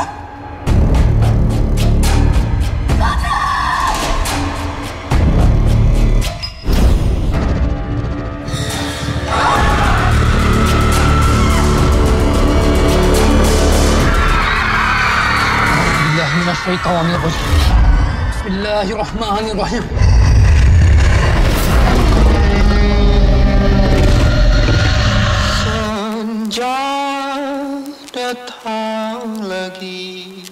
Bismillahirrahmanirrahim. Senja datang lagi.